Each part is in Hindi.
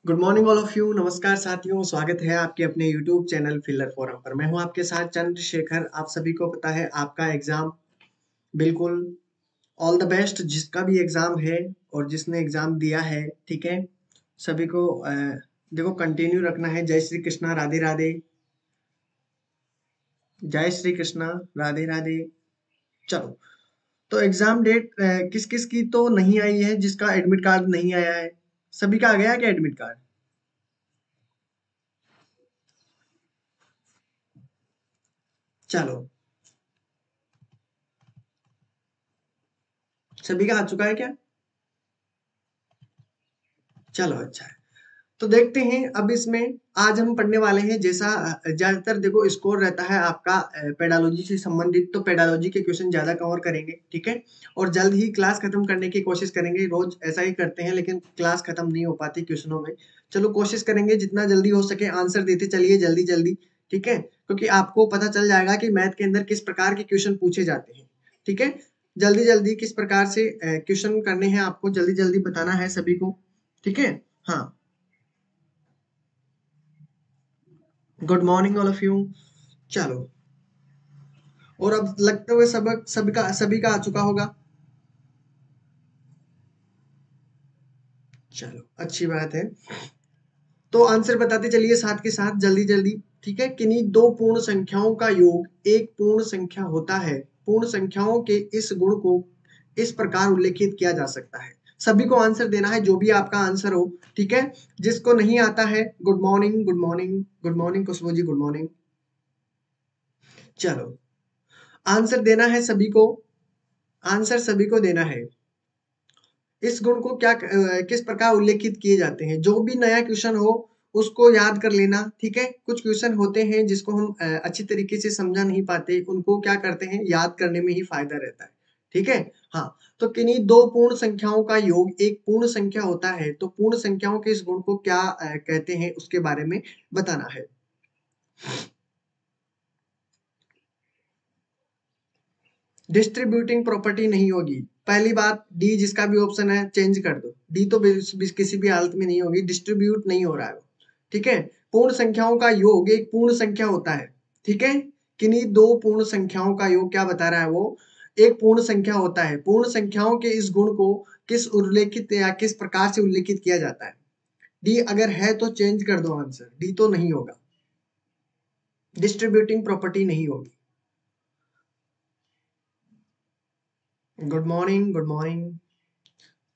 Good morning all of you. नमस्कार साथियों, स्वागत है आपके अपने यूट्यूब चैनल फिलर फोरम पर। मैं हूं आपके साथ चंद्रशेखर। आप सभी को पता है आपका एग्जाम बिल्कुल ऑल द बेस्ट जिसका भी एग्जाम है और जिसने एग्जाम दिया है। ठीक है, सभी को देखो कंटिन्यू रखना है। जय श्री कृष्णा, राधे राधे। जय श्री कृष्णा, राधे राधे। चलो, तो एग्जाम डेट किस किस की तो नहीं आई है, जिसका एडमिट कार्ड नहीं आया है। सभी का आ गया क्या एडमिट कार्ड? चलो, सभी का आ चुका है क्या? चलो, अच्छा है। तो देखते हैं अब इसमें आज हम पढ़ने वाले हैं। जैसा ज्यादातर देखो स्कोर रहता है आपका पेडालॉजी से संबंधित, तो पेडालॉजी के क्वेश्चन ज्यादा कवर करेंगे। ठीक है, और जल्द ही क्लास खत्म करने की कोशिश करेंगे। रोज ऐसा ही करते हैं लेकिन क्लास खत्म नहीं हो पाती क्वेश्चनों में। चलो, कोशिश करेंगे जितना जल्दी हो सके आंसर देते चलिए जल्दी जल्दी। ठीक है, क्योंकि आपको पता चल जाएगा कि मैथ के अंदर किस प्रकार के क्वेश्चन पूछे जाते हैं। ठीक है, जल्दी जल्दी किस प्रकार से क्वेश्चन करने हैं आपको जल्दी जल्दी बताना है सभी को। ठीक है, हाँ। Good morning all of you. चलो, और अब लगते हुए सबक सभी का आ चुका होगा। चलो, अच्छी बात है। तो आंसर बताते चलिए साथ के साथ जल्दी जल्दी। ठीक है, किन्हीं दो पूर्ण संख्याओं का योग एक पूर्ण संख्या होता है। पूर्ण संख्याओं के इस गुण को इस प्रकार उल्लेखित किया जा सकता है। सभी को आंसर देना है, जो भी आपका आंसर हो। ठीक है, जिसको नहीं आता है good morning, good morning, good morning Khushboo ji, good morning. चलो, आंसर देना है सभी को। आंसर सभी को देना है। इस गुण को किस प्रकार उल्लेखित किए जाते हैं। जो भी नया क्वेश्चन हो उसको याद कर लेना। ठीक है, कुछ क्वेश्चन होते हैं जिसको हम अच्छी तरीके से समझा नहीं पाते, उनको क्या करते हैं याद करने में ही फायदा रहता है। ठीक है, हाँ। तो किन्हीं दो पूर्ण संख्याओं का योग एक पूर्ण संख्या होता है, तो पूर्ण संख्याओं के इस गुण को क्या कहते हैं उसके बारे में बताना है। डिस्ट्रीब्यूटिंग प्रॉपर्टी नहीं होगी। पहली बात, डी जिसका भी ऑप्शन है चेंज कर दो। डी तो किसी भी हालत में नहीं होगी, डिस्ट्रीब्यूट नहीं हो रहा है वो। ठीक है, पूर्ण संख्याओं का योग एक पूर्ण संख्या होता है। ठीक है, किन्हीं दो पूर्ण संख्याओं का योग क्या बता रहा है वो, एक पूर्ण संख्या होता है। पूर्ण संख्याओं के इस गुण को किस उल्लेखित या किस प्रकार से उल्लेखित किया जाता है। डी अगर है तो चेंज कर दो आंसर, डी तो नहीं होगा, डिस्ट्रीब्यूटिंग प्रॉपर्टी नहीं होगी। Good morning, good morning.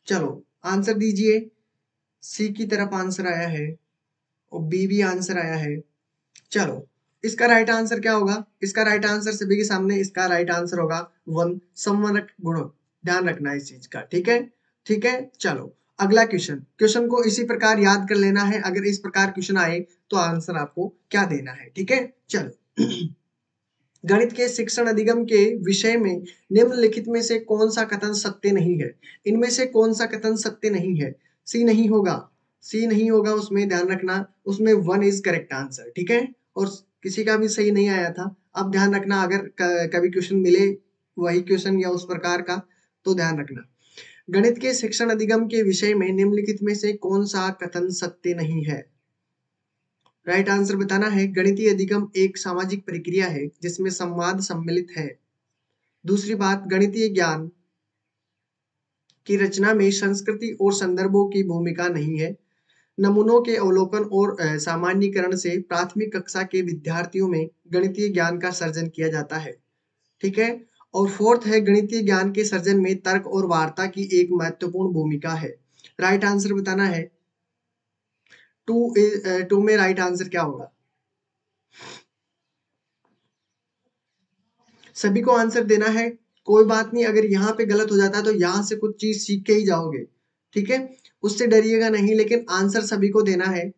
चलो, आंसर दीजिए। सी की तरफ आंसर आया है और बी भी आंसर आया है। चलो, इसका राइट आंसर क्या होगा? इसका राइट आंसर सभी के सामने, इसका राइट आंसर होगा वन, समवनक गुण। ध्यान रखना इस चीज का। ठीक है, ठीक है। चलो, अगला क्वेश्चन। क्वेश्चन को इसी प्रकार याद कर लेना है। अगर इस प्रकार क्वेश्चन आए तो आंसर आपको क्या देना है। ठीक है, चलो। गणित के शिक्षण अधिगम के विषय में निम्नलिखित में से कौन सा कथन सत्य नहीं है। इनमें से कौन सा कथन सत्य नहीं है? सी नहीं होगा, सी नहीं होगा उसमें, ध्यान रखना। उसमें वन इज करेक्ट आंसर। ठीक है, और किसी का भी सही नहीं आया था। अब ध्यान रखना, अगर कभी क्वेश्चन मिले वही क्वेश्चन या उस प्रकार का, तो ध्यान रखना। गणित के शिक्षण अधिगम के विषय में निम्नलिखित में से कौन सा कथन सत्य नहीं है? राइट आंसर बताना है। गणितीय अधिगम एक सामाजिक प्रक्रिया है जिसमें संवाद सम्मिलित है। दूसरी बात, गणितीय ज्ञान की रचना में संस्कृति और संदर्भों की भूमिका नहीं है। नमूनों के अवलोकन और सामान्यीकरण से प्राथमिक कक्षा के विद्यार्थियों में गणितीय ज्ञान का सर्जन किया जाता है। ठीक है, और फोर्थ है, गणितीय ज्ञान के सर्जन में तर्क और वार्ता की एक महत्वपूर्ण भूमिका है। राइट आंसर बताना है। टू, टू में राइट आंसर क्या होगा? सभी को आंसर देना है। कोई बात नहीं, अगर यहाँ पे गलत हो जाता है तो यहाँ से कुछ चीज सीख के ही जाओगे। ठीक है, उससे डरिएगा नहीं, लेकिन आंसर सभी को देना है।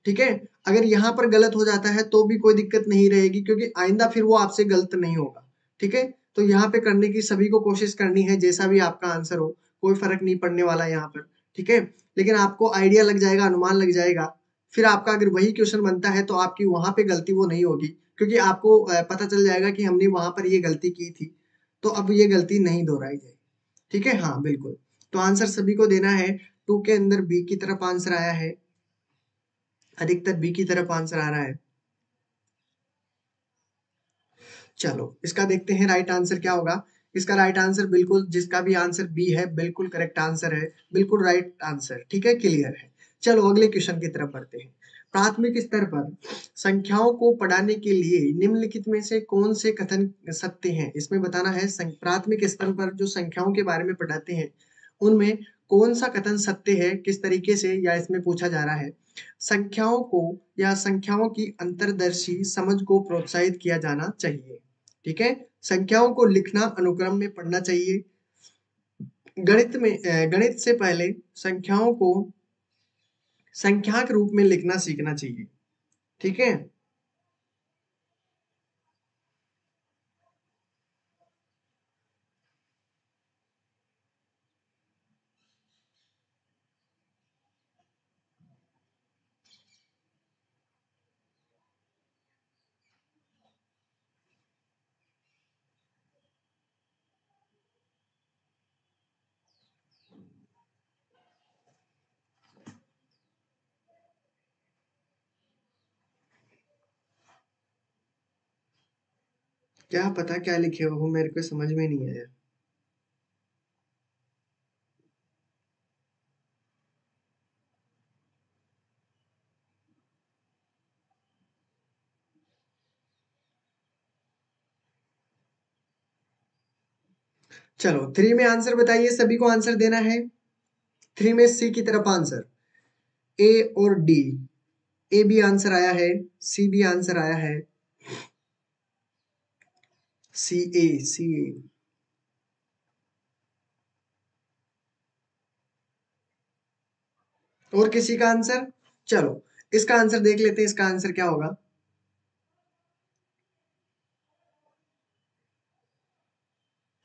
ठीक है, अगर यहाँ पर गलत हो जाता है तो भी कोई दिक्कत नहीं रहेगी, क्योंकि आइंदा फिर वो आपसे गलत नहीं होगा। ठीक है, तो यहाँ पे करने की सभी को कोशिश करनी है, जैसा भी आपका आंसर हो कोई फर्क नहीं पड़ने वाला यहाँ पर। ठीक है, लेकिन आपको आइडिया लग जाएगा, अनुमान लग जाएगा। फिर आपका अगर वही क्वेश्चन बनता है तो आपकी वहां पे गलती वो नहीं होगी, क्योंकि आपको पता चल जाएगा कि हमने वहां पर ये गलती की थी, तो अब ये गलती नहीं दोहराई जाएगी। ठीक है, हाँ बिल्कुल। तो आंसर सभी को देना है। टू के अंदर बी की तरफ आंसर आया है। अधिकतर बी की तरफ आंसर आ रहा है। चलो इसका देखते हैं राइट आंसर क्या होगा। इसका राइट आंसर बिल्कुल, जिसका भी आंसर बी है बिल्कुल करेक्ट आंसर है, बिल्कुल राइट आंसर। ठीक है, क्लियर है। चलो अगले क्वेश्चन की तरफ बढ़ते हैं। प्राथमिक स्तर पर संख्याओं को पढ़ाने के लिए निम्नलिखित में से कौन से कथन सत्य हैं? इसमें बताना है प्राथमिक स्तर पर जो संख्याओं के बारे में पढ़ाते हैं उनमें कौन सा कथन सत्य है, किस तरीके से, या इसमें पूछा जा रहा है संख्याओं को या संख्याओं की अंतर्दर्शी समझ को प्रोत्साहित किया जाना चाहिए। ठीक है, संख्याओं को लिखना अनुक्रम में पढ़ना चाहिए। गणित से पहले संख्याओं को संख्या के रूप में लिखना सीखना चाहिए। ठीक है, क्या पता क्या लिखे हो, मेरे को समझ में नहीं आया। चलो थ्री में आंसर बताइए, सभी को आंसर देना है। थ्री में सी की तरफ आंसर, ए और डी। ए भी आंसर आया है, सी भी आंसर आया है, सी ए, सी ए। और किसी का आंसर? चलो इसका आंसर देख लेते हैं, इसका आंसर क्या होगा।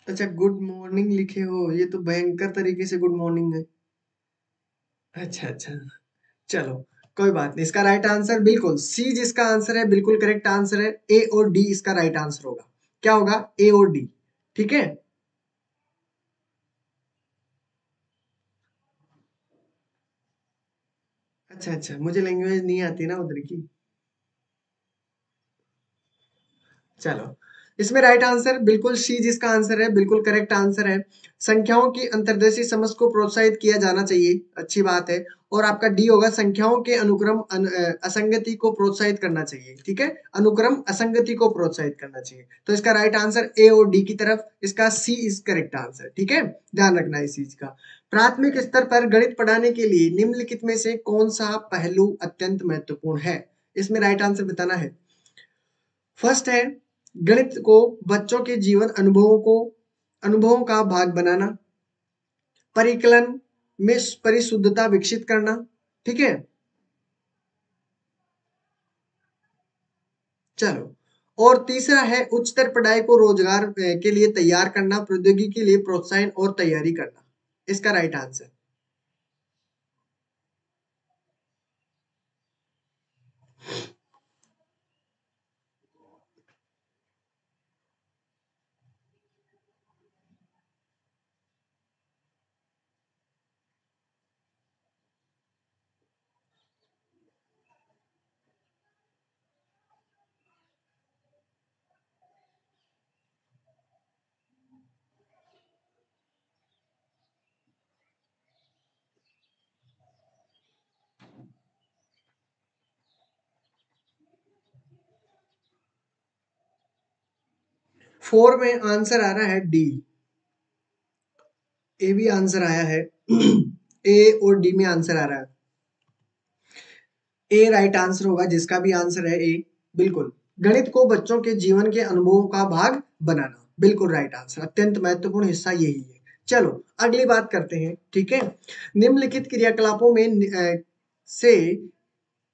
अच्छा, गुड मॉर्निंग लिखे हो, ये तो भयंकर तरीके से गुड मॉर्निंग है। अच्छा अच्छा, चलो कोई बात नहीं। इसका राइट आंसर बिल्कुल सी, जिसका आंसर है बिल्कुल करेक्ट आंसर है। ए और डी इसका राइट आंसर होगा। क्या होगा? ए और डी। ठीक है, अच्छा अच्छा, मुझे लैंग्वेज नहीं आती ना उधर की। चलो इसमें राइट आंसर बिल्कुल सी, जिसका आंसर है बिल्कुल करेक्ट आंसर है। संख्याओं की अंतर्दृष्टि समझ को प्रोत्साहित किया जाना चाहिए, अच्छी बात है। और आपका डी होगा संख्याओं के अनुक्रम असंगति को प्रोत्साहित करना चाहिए। ठीक है, अनुक्रम असंगति को प्रोत्साहित करना चाहिए। तो इसका राइट आंसर ए और डी की तरफ, इसका सी इज करेक्ट आंसर। ठीक है, ध्यान रखना इस चीज का। प्राथमिक स्तर पर गणित पढ़ाने के लिए निम्नलिखित में से कौन सा पहलू अत्यंत महत्वपूर्ण है? इसमें राइट आंसर बताना है। फर्स्ट है गणित को बच्चों के जीवन अनुभवों का भाग बनाना, परिकलन में परिशुद्धता विकसित करना। ठीक है, चलो। और तीसरा है उच्चतर पढ़ाई को रोजगार के लिए तैयार करना, प्रौद्योगिकी के लिए प्रोत्साहन और तैयारी करना। इसका राइट आंसर। 4 में आंसर आ रहा है डी। ए भी आंसर आया है। ए और डी में आंसर आ रहा है। ए राइट आंसर होगा, जिसका भी आंसर है ए। बिल्कुल, गणित को बच्चों के जीवन के अनुभवों का भाग बनाना, बिल्कुल राइट आंसर। अत्यंत महत्वपूर्ण हिस्सा यही है। चलो अगली बात करते हैं। ठीक है, निम्नलिखित क्रियाकलापों में से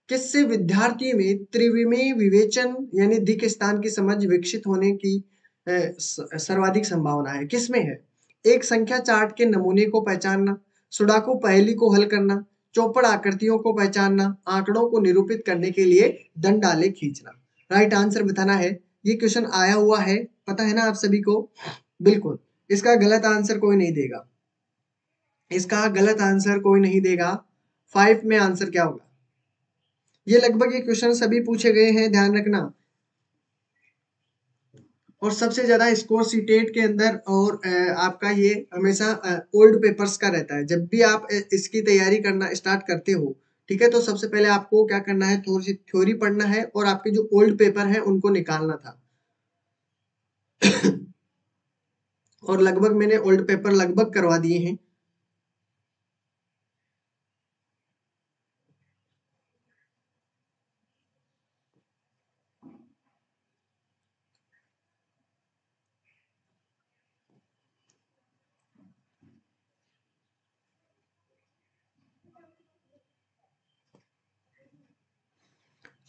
किससे विद्यार्थी में त्रिविमीय विवेचन यानी दिक् स्थान की समझ विकसित होने की सर्वाधिक संभावना है? किसमें है? एक, संख्या चार्ट के नमूने को पहचानना, सुडाकू पहेली को हल करना, चौपड़ आकृतियों को पहचानना, आंकड़ों को निरूपित करने के लिए दंडालेख खींचना। राइट आंसर बताना है। ये क्वेश्चन आया हुआ है, पता है ना आप सभी को। बिल्कुल, इसका गलत आंसर कोई नहीं देगा, इसका गलत आंसर कोई नहीं देगा। 5 में आंसर क्या होगा? ये लगभग ये क्वेश्चन सभी पूछे गए हैं, ध्यान रखना। और सबसे ज्यादा स्कोर सीटेट के अंदर और आपका ये हमेशा ओल्ड पेपर्स का रहता है। जब भी आप इसकी तैयारी करना स्टार्ट करते हो, ठीक है, तो सबसे पहले आपको क्या करना है, थोड़ी सी थ्योरी पढ़ना है और आपके जो ओल्ड पेपर हैं उनको निकालना था। और लगभग मैंने ओल्ड पेपर लगभग करवा दिए हैं।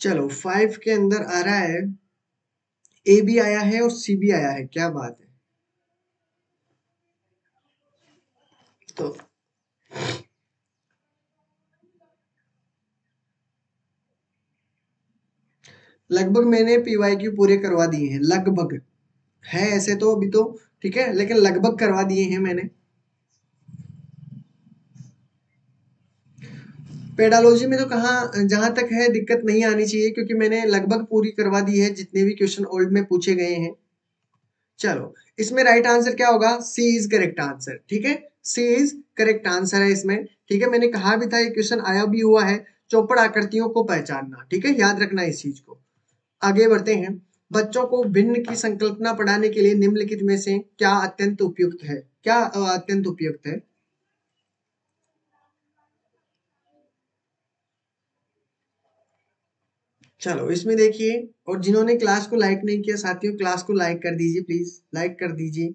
चलो 5 के अंदर आ रहा है, ए भी आया है और सी भी आया है, क्या बात है। तो लगभग मैंने पीवाईक्यू पूरे करवा दिए हैं, लगभग है ऐसे तो अभी तो, ठीक है, लेकिन लगभग करवा दिए हैं मैंने। पेडालॉजी में तो कहाँ, जहां तक है दिक्कत नहीं आनी चाहिए, क्योंकि मैंने लगभग पूरी करवा दी है जितने भी क्वेश्चन ओल्ड में पूछे गए हैं। चलो इसमें राइट आंसर क्या होगा, सी इज करेक्ट आंसर, ठीक है, सी इज करेक्ट आंसर है इसमें, ठीक है। मैंने कहा भी था ये क्वेश्चन आया भी हुआ है, चौपड़ आकृतियों को पहचानना, ठीक है, याद रखना इस चीज को। आगे बढ़ते हैं। बच्चों को भिन्न की संकल्पना पढ़ाने के लिए निम्नलिखित में से क्या अत्यंत उपयुक्त है, क्या अत्यंत उपयुक्त है। चलो इसमें देखिए, और जिन्होंने क्लास को लाइक नहीं किया साथियों, क्लास को लाइक कर दीजिए, प्लीज लाइक कर दीजिए।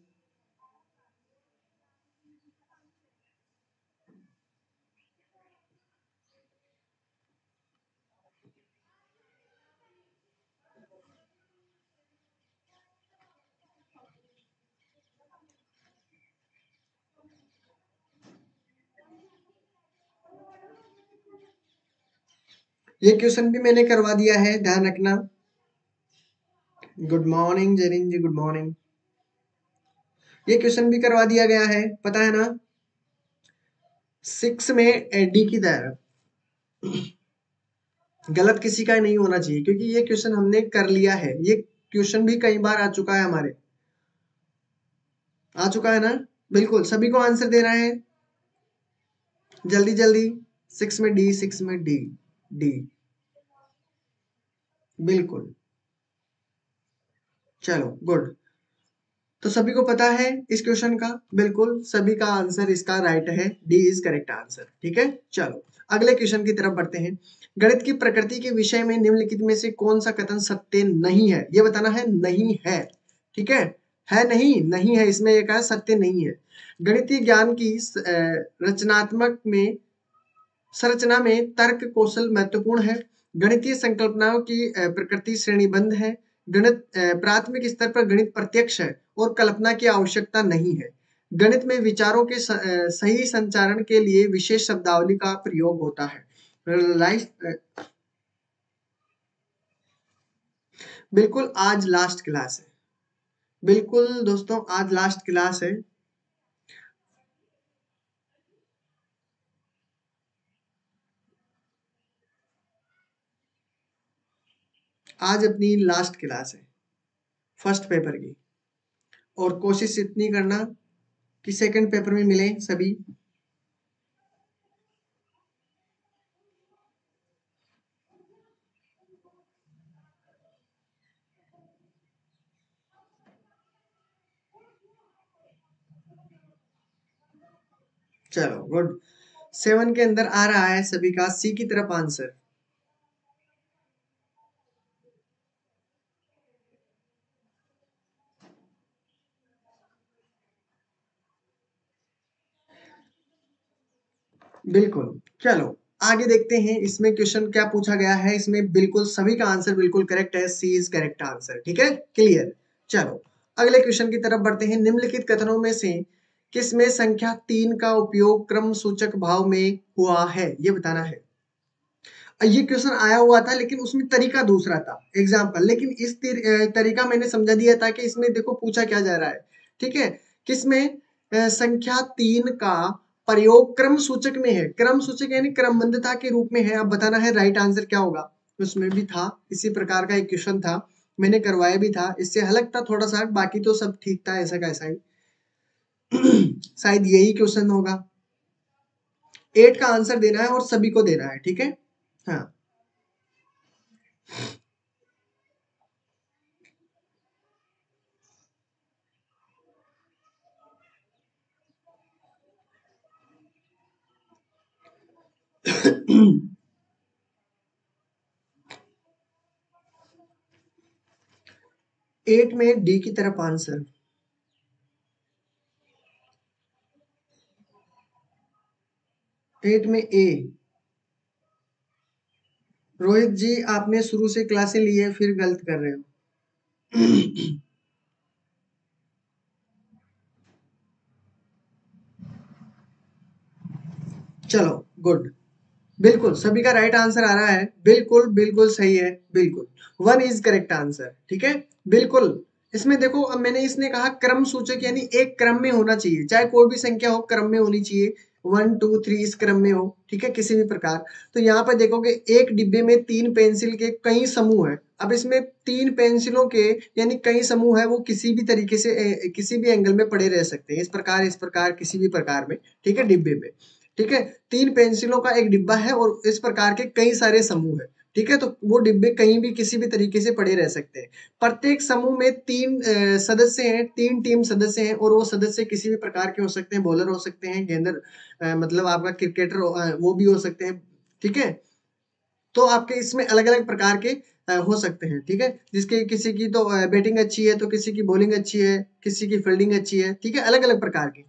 ये क्वेश्चन भी मैंने करवा दिया है, ध्यान रखना। गुड मॉर्निंग जरीन जी, गुड मॉर्निंग। ये क्वेश्चन भी करवा दिया गया है, पता है ना। 6 में डी की तरह गलत किसी का नहीं होना चाहिए, क्योंकि ये क्वेश्चन हमने कर लिया है, ये क्वेश्चन भी कई बार आ चुका है हमारे, आ चुका है ना। बिल्कुल सभी को आंसर देना है, जल्दी जल्दी। 6 में डी, 6 में डी, डी, बिल्कुल। चलो गुड। तो सभी को पता है इस क्वेश्चन का, बिल्कुल सभी का आंसर इसका राइट है, डी इज करेक्ट आंसर, ठीक है। चलो अगले क्वेश्चन की तरफ बढ़ते हैं। गणित की प्रकृति के विषय में निम्नलिखित में से कौन सा कथन सत्य नहीं है, ये बताना है, नहीं है, ठीक है नहीं, नहीं है, इसमें एक है सत्य नहीं है। गणितीय ज्ञान की रचनात्मक में संरचना में तर्क कौशल महत्वपूर्ण है। गणितीय संकल्पनाओं की प्रकृति श्रेणीबद्ध है। गणित प्राथमिक स्तर पर गणित प्रत्यक्ष है और कल्पना की आवश्यकता नहीं है। गणित में विचारों के सही संचारण के लिए विशेष शब्दावली का प्रयोग होता है। बिल्कुल आज लास्ट क्लास है, बिल्कुल दोस्तों आज लास्ट क्लास है, आज अपनी लास्ट क्लास है फर्स्ट पेपर की। और कोशिश इतनी करना कि सेकंड पेपर में मिले सभी। चलो गुड। 7 के अंदर आ रहा है सभी का सी की तरफ आंसर। बिल्कुल। चलो आगे देखते हैं इसमें क्वेश्चन क्या पूछा गया है, इसमें बिल्कुल सभी का आंसर बिल्कुल करेक्ट है, सी इज करेक्ट आंसर, ठीक है, क्लियर। चलो अगले क्वेश्चन की तरफ बढ़ते हैं। निम्नलिखित कथनों में से किसमें संख्या 3 का उपयोग क्रम सूचक भाव में हुआ है, ये बताना है। ये क्वेश्चन आया हुआ था लेकिन उसमें तरीका दूसरा था, एग्जाम्पल, लेकिन इस तरीका मैंने समझा दिया था कि इसमें देखो पूछा क्या जा रहा है, ठीक है। किसमें संख्या 3 का प्रयोग क्रम सूचक में है, क्रम सूचक यानी क्रमबद्धता के रूप में है। अब बताना है राइट आंसर क्या होगा। उसमें भी था इसी प्रकार का एक क्वेश्चन था, मैंने करवाया भी था, इससे अलग था थोड़ा सा, बाकी तो सब ठीक था ऐसा का ऐसा ही। शायद यही क्वेश्चन होगा। 8 का आंसर देना है और सभी को देना है, ठीक है। हाँ। एट में डी की तरफ आंसर। एट में ए। रोहित जी आपने शुरू से क्लासें ली है फिर गलत कर रहे हो। चलो गुड, बिल्कुल सभी का राइट आंसर आ रहा है, बिल्कुल बिल्कुल सही है, बिल्कुल 1 इज करेक्ट आंसर, ठीक है। बिल्कुल। इसमें देखो, अब मैंने इसने कहा क्रम सूचक यानी एक क्रम में होना चाहिए, चाहे कोई भी संख्या हो क्रम में होनी चाहिए, 1 2 3 इस क्रम में हो, ठीक है, किसी भी प्रकार। तो यहाँ पर देखोगे एक डिब्बे में 3 पेंसिल के कई समूह है। अब इसमें 3 पेंसिलों के यानी कई समूह है, वो किसी भी तरीके से किसी भी एंगल में पड़े रह सकते हैं, इस प्रकार किसी भी प्रकार में, ठीक है, डिब्बे में। ठीक है, 3 पेंसिलों का एक डिब्बा है और इस प्रकार के कई सारे समूह है, ठीक है। तो वो डिब्बे कहीं भी किसी भी तरीके से पड़े रह सकते हैं। प्रत्येक समूह में 3 सदस्य हैं, 3 टीम सदस्य हैं और वो सदस्य किसी भी प्रकार के हो सकते हैं, बॉलर हो सकते हैं, गेंदर मतलब आपका क्रिकेटर वो भी हो सकते हैं, ठीक है। तो आपके इसमें अलग-अलग प्रकार के हो सकते हैं, ठीक है। जिसके किसी की तो बैटिंग अच्छी है, तो किसी की बॉलिंग अच्छी है, किसी की फील्डिंग अच्छी है, ठीक है, अलग-अलग प्रकार की।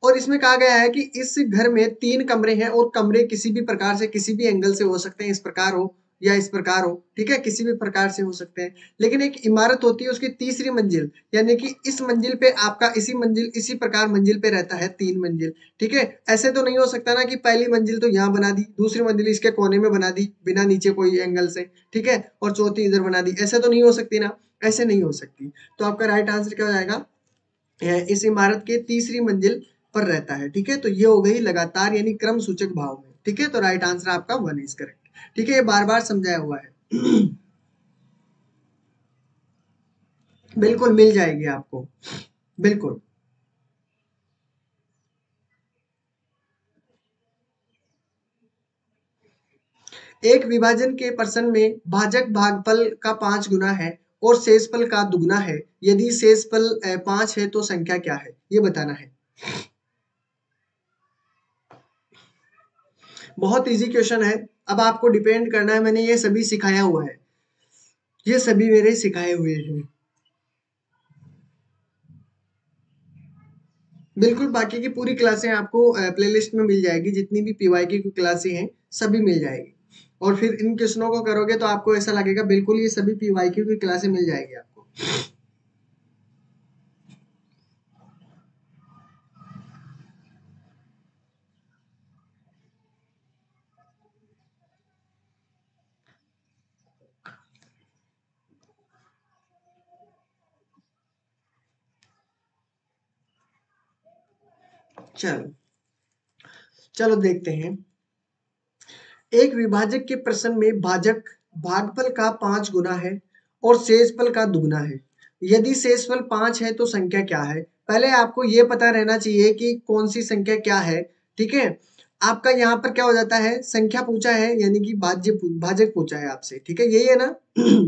और इसमें कहा गया है कि इस घर में 3 कमरे हैं और कमरे किसी भी प्रकार से किसी भी एंगल से हो सकते हैं, इस प्रकार हो या इस प्रकार हो, ठीक है, किसी भी प्रकार से हो सकते हैं। लेकिन एक इमारत होती है, उसकी तीसरी मंजिल यानी कि इस मंजिल पे आपका इसी प्रकार मंजिल पे रहता है 3 मंजिल, ठीक है। ऐसे तो नहीं हो सकता ना कि पहली मंजिल तो यहाँ बना दी, दूसरी मंजिल इसके कोने में बना दी बिना नीचे कोई एंगल से, ठीक है, और चौथी इधर बना दी, ऐसे तो नहीं हो सकती ना, ऐसे नहीं हो सकती। तो आपका राइट आंसर क्या हो जाएगा, इस इमारत के तीसरी मंजिल पर रहता है, ठीक है। तो ये हो गई लगातार यानी क्रम सूचक भाव में, ठीक है। तो राइट आंसर आपका 1 इज करेक्ट, ठीक है, ये बार बार समझाया हुआ है। बिल्कुल मिल जाएगी आपको, बिल्कुल। एक विभाजन के प्रश्न में भाजक भागफल का 5 गुना है और शेषफल का दुगना है, यदि शेषफल 5 है तो संख्या क्या है, ये बताना है। बहुत इजी क्वेश्चन है। अब आपको डिपेंड करना है, मैंने ये सभी सिखाया हुआ है, ये सभी मेरे सिखाए हुए हैं। बिल्कुल, बाकी की पूरी क्लासें आपको प्लेलिस्ट में मिल जाएगी, जितनी भी पीवाईक्यू की क्लासें हैं सभी मिल जाएगी। और फिर इन क्वेश्चनों को करोगे तो आपको ऐसा लगेगा बिल्कुल ये सभी पीवाईक्यू की क्लासें मिल जाएगी आपको। चलो चलो देखते हैं। एक विभाजक के प्रश्न में भाजक भागफल का 5 गुना है और शेषफल का दुगना है, यदि शेषफल 5 है तो संख्या क्या है। पहले आपको ये पता रहना चाहिए कि कौन सी संख्या क्या है, ठीक है। आपका यहाँ पर क्या हो जाता है, संख्या पूछा है यानी कि भाजक पूछा है आपसे, ठीक है, यही है ना।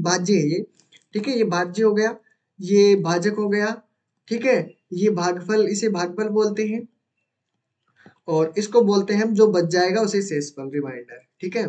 भाज्य है ये, ठीक है, ये भाज्य हो गया, ये भाजक हो गया, ठीक है। ये भागफल, इसे भागफल बोलते हैं और इसको बोलते हैं हम, जो बच जाएगा उसे शेषफल, रिमाइंडर, ठीक है।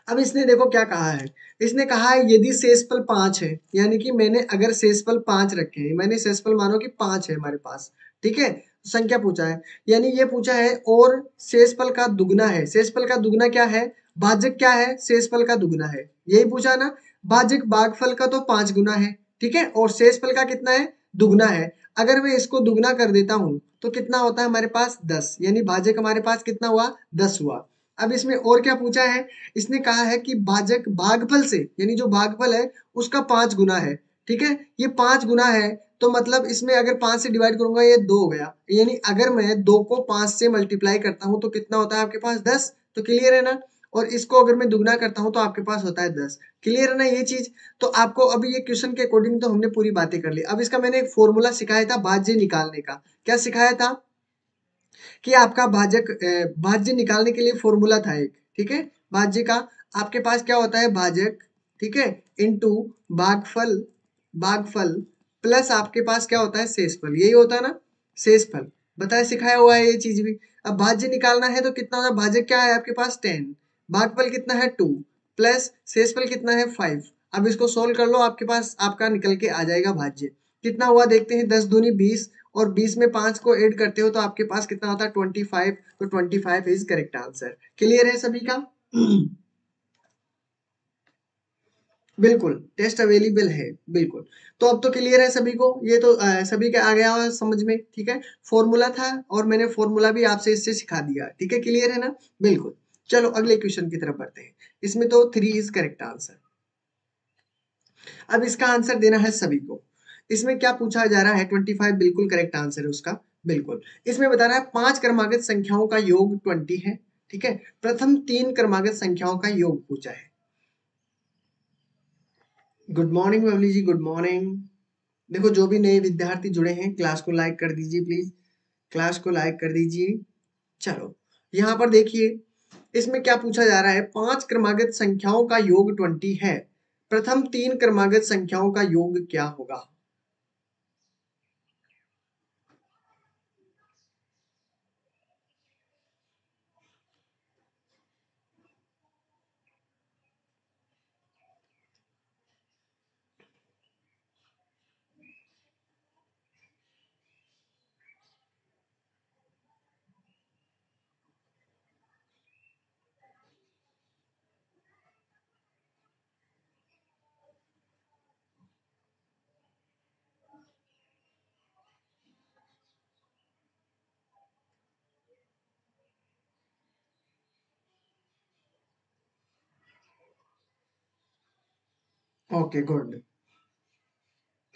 अब इसने देखो क्या कहा है, इसने कहा है यदि शेषफल 5 है, यानी कि मैंने अगर शेषफल 5 रखे हैं, मैंने शेषफल मानो कि 5 है हमारे पास, ठीक है, संख्या पूछा है, यानी ये पूछा है और शेषफल का दुगना है। शेषफल का दुगना क्या है, भाजक क्या है, शेषफल का दुगना है, यही पूछा ना। भाजक भागफल का तो 5 गुना है, ठीक है, और शेषफल का कितना है, दुगना है। अगर मैं इसको दुगना कर देता हूं तो कितना होता है हमारे पास, 10, यानी भाजक हमारे पास कितना हुआ, 10 हुआ। अब इसमें और क्या पूछा है, इसने कहा है कि भाजक भागफल से यानी जो भागफल है उसका 5 गुना है, ठीक है, ये 5 गुना है, तो मतलब इसमें अगर 5 से डिवाइड करूंगा ये 2 हो गया, यानी अगर मैं 2 को 5 से मल्टीप्लाई करता हूं तो कितना होता है आपके पास 10, तो क्लियर है ना। और इसको अगर मैं दुगना करता हूं तो आपके पास होता है 10, क्लियर है ना ये चीज। तो आपको अभी ये क्वेश्चन के अकॉर्डिंग तो हमने पूरी बातें कर ली। अब इसका मैंने एक फॉर्मूला सिखाया था भाज्य निकालने का। क्या सिखाया था कि आपका भाज्य निकालने के लिए फॉर्मूला था एक, ठीक है। भाज्य का आपके पास क्या होता है, भाजक, ठीक है, इनटू भागफल, भागफल प्लस आपके पास क्या होता है, शेषफल, यही होता है ना, शेषफल। बताया, सिखाया हुआ है ये चीज भी। अब भाज्य निकालना है तो कितना होगा, भाजक क्या है आपके पास 10, भागफल कितना है 2, प्लस शेषफल कितना है 5। अब इसको सोल्व कर लो, आपके पास आपका निकल के आ जाएगा भाज्य। कितना हुआ देखते हैं, 10 दूनी 20, और 20 में 5 को ऐड करते हो तो आपके पास कितना होता है 25। तो 25 इज करेक्ट आंसर। क्लियर है सभी का? बिल्कुल, टेस्ट अवेलेबल है, बिल्कुल। तो अब तो क्लियर है सभी को, ये तो सभी के आ गया हो समझ में, ठीक है। फॉर्मूला था और मैंने फॉर्मूला भी आपसे इससे सिखा दिया, ठीक है, क्लियर है ना, बिल्कुल। चलो अगले क्वेश्चन की तरफ बढ़ते हैं। इसमें तो 3 इज करेक्ट आंसर। अब इसका आंसर देना है सभी को। इसमें क्या पूछा जा रहा है, 25 बिल्कुल करेक्ट आंसर है उसका, बिल्कुल। इसमें बता रहा है 5 क्रमागत संख्याओं का योग 20 है, ठीक है। प्रथम 3 क्रमागत संख्याओं का योग पूछा है। गुड मॉर्निंग बबली जी, गुड मॉर्निंग। देखो जो भी नए विद्यार्थी जुड़े हैं क्लास को लाइक कर दीजिए प्लीज, क्लास को लाइक कर दीजिए। चलो यहाँ पर देखिए, इसमें क्या पूछा जा रहा है, 5 क्रमागत संख्याओं का योग 20 है, प्रथम 3 क्रमागत संख्याओं का योग क्या होगा। Okay good.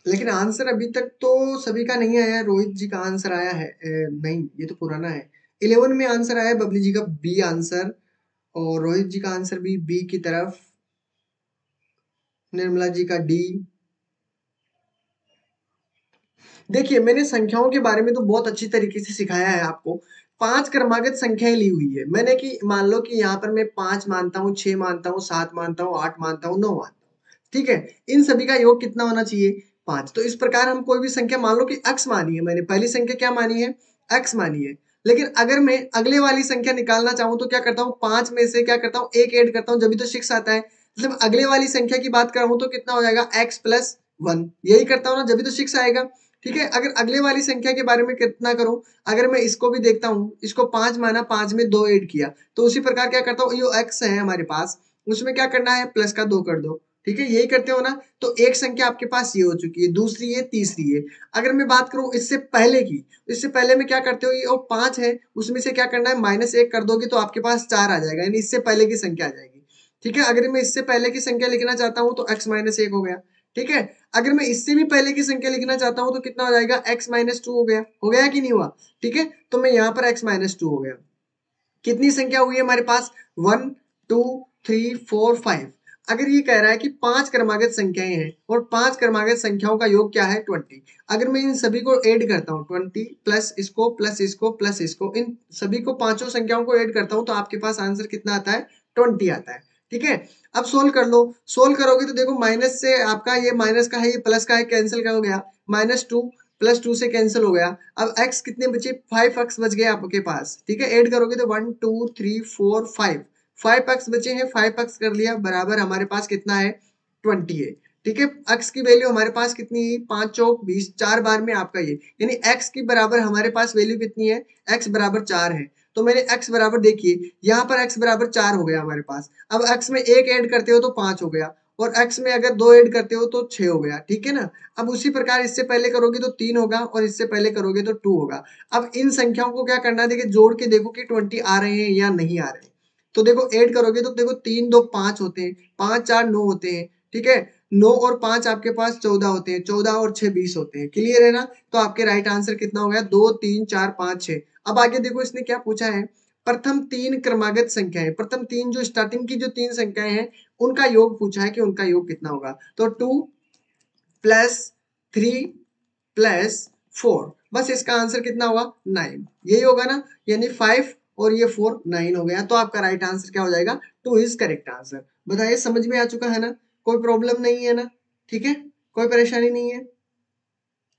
लेकिन आंसर अभी तक तो सभी का नहीं आया है। रोहित जी का आंसर आया है, नहीं ये तो पुराना है। 11 में आंसर आया है बबली जी का बी आंसर, और रोहित जी का आंसर भी बी की तरफ, निर्मला जी का डी। देखिए मैंने संख्याओं के बारे में तो बहुत अच्छी तरीके से सिखाया है आपको। 5 क्रमागत संख्याएं ली हुई है मैंने, कि मान लो कि यहाँ पर मैं 5 मानता हूँ, 6 मानता हूँ, 7 मानता हूँ, 8 मानता हूँ, 9 मानता हूँ, ठीक है। इन सभी का योग कितना होना चाहिए, 5। तो इस प्रकार हम कोई भी संख्या मान लो कि x मानी है, मैंने पहली संख्या क्या मानी है, x मानी है। लेकिन अगर मैं अगले वाली संख्या निकालना चाहूँ तो क्या करता हूँ, 5 में से क्या करता हूँ, एक ऐड करता हूँ, जब भी तो 6 आता है। मतलब अगले वाली संख्या की बात कर रहा हूँ तो कितना हो जाएगा, x प्लस 1, यही करता हूँ ना, जब भी तो 6 आएगा, ठीक है। अगर अगले वाली संख्या के बारे में कितना करूं, अगर मैं इसको भी देखता हूं, इसको 5 माना, 5 में 2 ऐड किया, तो उसी प्रकार क्या करता हूं, ये x है हमारे पास, उसमें क्या करना है, प्लस का 2 कर दो, ठीक है, यही करते हो ना। तो एक संख्या आपके पास ये हो चुकी है, दूसरी है, तीसरी है। अगर मैं बात करूं इससे पहले की, इससे पहले में क्या करते हो, ये और 5 है, उसमें से क्या करना है, -1 कर दोगे तो आपके पास 4 आ जाएगा, यानी इससे पहले की संख्या आ जाएगी, ठीक है। अगर मैं इससे पहले की संख्या लिखना चाहता हूं तो x-1 हो गया, ठीक है। अगर मैं इससे भी पहले की संख्या लिखना चाहता हूं तो कितना हो जाएगा, x-2 हो गया कि नहीं हुआ, ठीक है। तो मैं यहाँ पर x-2 हो गया। कितनी संख्या हुई है हमारे पास, 1 2 3 4 5। अगर ये कह रहा है कि 5 क्रमागत संख्याएं हैं और 5 क्रमागत संख्याओं का योग क्या है, 20। अगर मैं इन सभी को ऐड करता हूँ, 20 प्लस इसको प्लस इसको प्लस इसको, इन सभी को पांचों संख्याओं को ऐड करता हूँ तो आपके पास आंसर कितना आता है, 20 आता है, ठीक है। अब सोल्व कर लो, सोल्व करोगे तो देखो माइनस से आपका ये माइनस का है, ये प्लस का है, कैंसिल का हो गया, -2 +2 से कैंसिल हो गया। अब x कितने बचे, 5x बच गए आपके पास, ठीक है। ऐड करोगे तो 1 2 3 4 5, 5x बचे हैं, 5x कर लिया, बराबर हमारे पास कितना है, 20 है, ठीक है। x की वैल्यू हमारे पास कितनी है, 5 चौक 20, 4 बार में आपका ये, यानी x की बराबर हमारे पास वैल्यू कितनी है, x बराबर 4 है। तो मैंने x बराबर, देखिए यहाँ पर x बराबर 4 हो गया हमारे पास। अब x में 1 ऐड करते हो तो 5 हो गया, और x में अगर 2 ऐड करते हो तो 6 हो गया, ठीक है ना। अब उसी प्रकार इससे पहले करोगे तो 3 होगा, और इससे पहले करोगे तो 2 होगा। अब इन संख्याओं को क्या करना है, देखिए जोड़ के देखो कि 20 आ रहे हैं या नहीं आ रहे हैं। तो देखो ऐड करोगे तो देखो 3 2 5 होते हैं, 5 4 9 होते हैं, ठीक है। 9 और 5 आपके पास 14 होते हैं, 14 और 6 20 होते हैं। क्लियर है ना? तो आपके राइट आंसर कितना हो गया? 2 3 4 5 6। अब आगे देखो इसने क्या पूछा है, प्रथम 3 क्रमागत संख्याएं, प्रथम 3 जो स्टार्टिंग की जो 3 संख्याएं हैं उनका योग पूछा है कि उनका योग कितना होगा। तो 2 प्लस 3 प्लस 4, बस इसका आंसर कितना होगा? 9, यही होगा ना, यानी 5 और ये 4 9 हो गया। तो आपका राइट आंसर क्या हो जाएगा? 2 इज करेक्ट आंसर। बताइए, समझ में आ चुका है ना? कोई प्रॉब्लम नहीं है ना? ठीक है, कोई परेशानी नहीं है?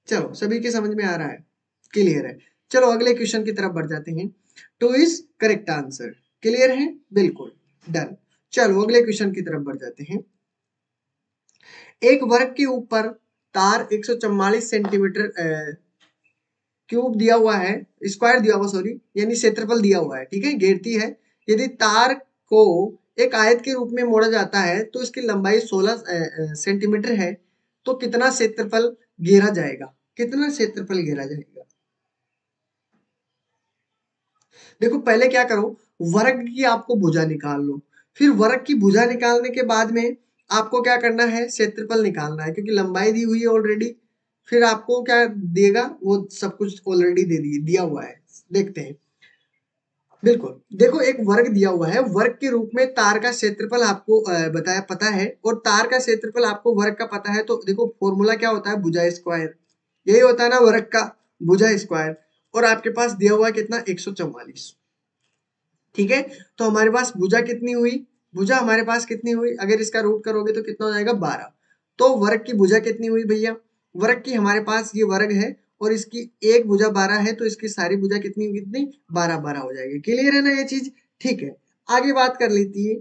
चलो, सभी के समझ में आ रहा है, क्लियर है। चलो अगले क्वेश्चन की तरफ बढ़ जाते हैं। 2 इज करेक्ट आंसर। क्लियर है? बिल्कुल डन। चलो अगले क्वेश्चन की तरफ बढ़ जाते हैं। एक वर्ग के ऊपर तार 144 सेंटीमीटर क्यूब दिया हुआ है, स्क्वायर दिया हुआ, सॉरी, यानी क्षेत्रफल दिया हुआ है, ठीक है, घेरती है। यदि तार को एक आयत के रूप में मोड़ा जाता है तो इसकी लंबाई 16 सेंटीमीटर है, तो कितना क्षेत्रफल घेरा जाएगा? कितना क्षेत्रफल घेरा जाएगा? देखो पहले क्या करो, वर्ग की आपको भुजा निकाल लो, फिर वर्ग की भुजा निकालने के बाद में आपको क्या करना है? क्षेत्रफल निकालना है, क्योंकि लंबाई दी हुई है ऑलरेडी। फिर आपको क्या देगा? वो सब कुछ ऑलरेडी दिया हुआ है। देखते हैं। बिल्कुल, देखो एक वर्ग दिया हुआ है, वर्ग के रूप में तार का क्षेत्रफल आपको बताया पता है, और तार का क्षेत्रफल आपको वर्ग का पता है। तो देखो फॉर्मूला क्या होता है? भुजा स्क्वायर, यही होता है ना वर्ग का, भुजा स्क्वायर। और आपके पास दिया हुआ है कितना? 144। ठीक है, तो हमारे पास भुजा कितनी हुई? भुजा हमारे पास कितनी हुई? अगर इसका रूट करोगे तो कितना हो जाएगा? 12। तो वर्ग की भुजा कितनी हुई भैया? वर्ग की हमारे पास ये वर्ग है और इसकी एक भुजा 12 है, तो इसकी सारी भुजा कितनी होगी? कितनी? 12 12 हो जाएगी। क्लियर है ना ये चीज? ठीक है, आगे बात कर लेती है।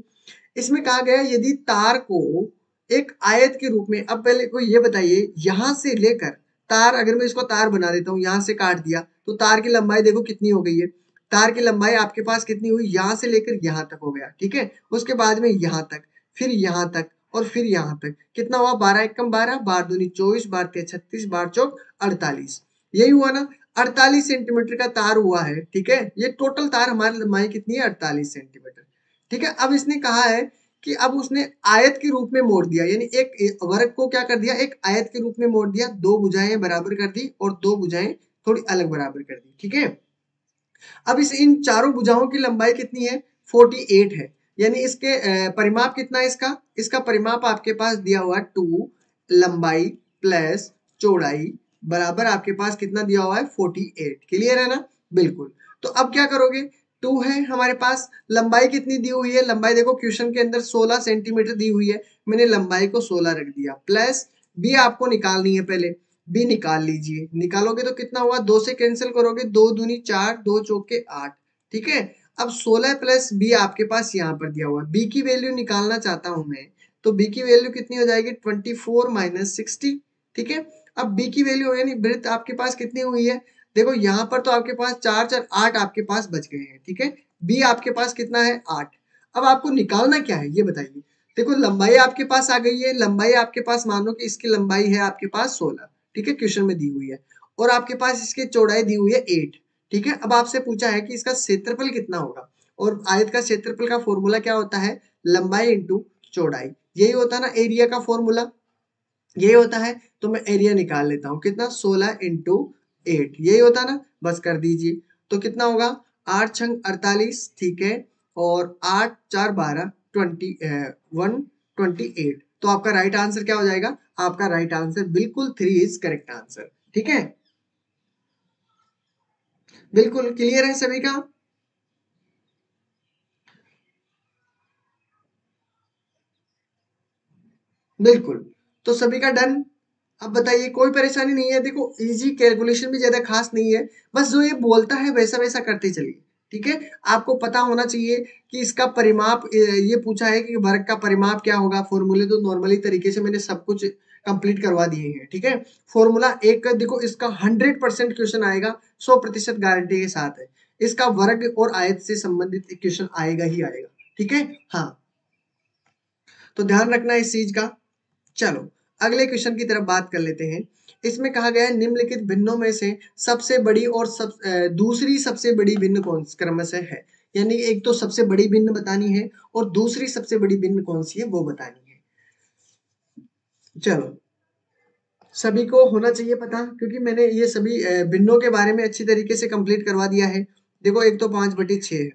इसमें कहा गया यदि तार को एक आयत के रूप में, अब पहले कोई ये बताइए, यहां से लेकर तार, अगर मैं इसको तार बना देता हूँ, यहां से काट दिया तो तार की लंबाई देखो कितनी हो गई है। तार की लंबाई आपके पास कितनी हुई? यहां से लेकर यहां तक हो गया, ठीक है। उसके बाद में यहां तक, फिर यहां तक, और फिर यहां तक। कितना हुआ? 12 एकम 12, 12 दूनी 24, 12 तिया 36, 12 चौक 48। यही हुआ ना? 48 सेंटीमीटर का तार हुआ है, ठीक है। ये टोटल तार हमारी लंबाई कितनी है? 48 सेंटीमीटर। ठीक है, अब इसने कहा है कि अब उसने आयत के रूप में मोड़ दिया, यानी एक वर्ग को क्या कर दिया? एक आयत के रूप में मोड़ दिया, दो भुजाएं बराबर कर दी और दो भुजाएं थोड़ी अलग बराबर कर दी, ठीक है। अब इस इन चारों भुजाओं की लंबाई कितनी है? 48 है, यानी इसके परिमाप कितना है? इसका परिमाप आपके पास दिया हुआ 2 लंबाई प्लस चौड़ाई बराबर आपके पास कितना दिया हुआ है? 48। क्लियर है ना? बिल्कुल। तो अब क्या करोगे? 2 है हमारे पास, लंबाई कितनी दी हुई है? लंबाई देखो क्वेश्चन के अंदर 16 सेंटीमीटर दी हुई है, मैंने लंबाई को 16 रख दिया, प्लस बी आपको निकालनी है पहले, बी निकाल लीजिए। निकालोगे तो कितना हुआ? 2 से कैंसिल करोगे, 2 दूनी 4, 2 चौके 8, ठीक है। अब 16 प्लस बी आपके पास यहाँ पर दिया हुआ है, बी की वैल्यू निकालना चाहता हूं मैं, तो बी की वैल्यू कितनी हो जाएगी? 24 माइनस 60, ठीक है। अब बी की वैल्यू यानी वृत्त आपके पास कितनी हुई है? देखो यहाँ पर तो आपके पास 4 4 8 आपके पास बच गए हैं, ठीक है। बी आपके पास कितना है? 8। अब आपको निकालना क्या है ये बताइए। देखो लंबाई आपके पास आ गई है, लंबाई आपके पास, मानो कि इसकी लंबाई है आपके पास 16, ठीक है, क्वेश्चन में दी हुई है, और आपके पास इसकी चौड़ाई दी हुई है 8, ठीक है। अब आपसे पूछा है कि इसका क्षेत्रफल कितना होगा, और आयत का क्षेत्रफल का फॉर्मूला क्या होता है? लंबाई इंटू चौड़ाई, यही होता है ना एरिया का फॉर्मूला, यही होता है। तो मैं एरिया निकाल लेता हूँ, कितना? 16 इंटू 8, यही होता है ना, बस कर दीजिए। तो कितना होगा? 8 छंग 48, ठीक है, और 8 4 12 128। तो आपका राइट आंसर क्या हो जाएगा? आपका राइट आंसर बिल्कुल 3 इज करेक्ट आंसर, ठीक है। बिल्कुल क्लियर है सभी का? बिल्कुल, तो सभी का डन। अब बताइए, कोई परेशानी नहीं है? देखो इजी, कैलकुलेशन भी ज्यादा खास नहीं है, बस जो ये बोलता है वैसा वैसा करते चलिए, ठीक है। आपको पता होना चाहिए कि इसका परिमाप, ये पूछा है कि वर्ग का परिमाप क्या होगा। फॉर्मूले तो नॉर्मली तरीके से मैंने सब कुछ कंप्लीट करवा दिए हैं, ठीक है। फॉर्मूला एक देखो, इसका 100% क्वेश्चन आएगा, 100% गारंटी के साथ है। इसका वर्ग और आयत से संबंधित क्वेश्चन आएगा ही आएगा, ठीक है। हाँ, तो ध्यान रखना इस चीज का। चलो अगले क्वेश्चन की तरफ बात कर लेते हैं। इसमें कहा गया है निम्नलिखित भिन्नों में से सबसे बड़ी और दूसरी सबसे बड़ी भिन्न कौन क्रमशः है, यानी एक तो सबसे बड़ी भिन्न बतानी है और दूसरी सबसे बड़ी भिन्न कौन सी है वो बतानी है। चलो, सभी को होना चाहिए पता, क्योंकि मैंने ये सभी भिन्नों के बारे में अच्छी तरीके से कंप्लीट करवा दिया है। देखो, एक तो 5/6 है,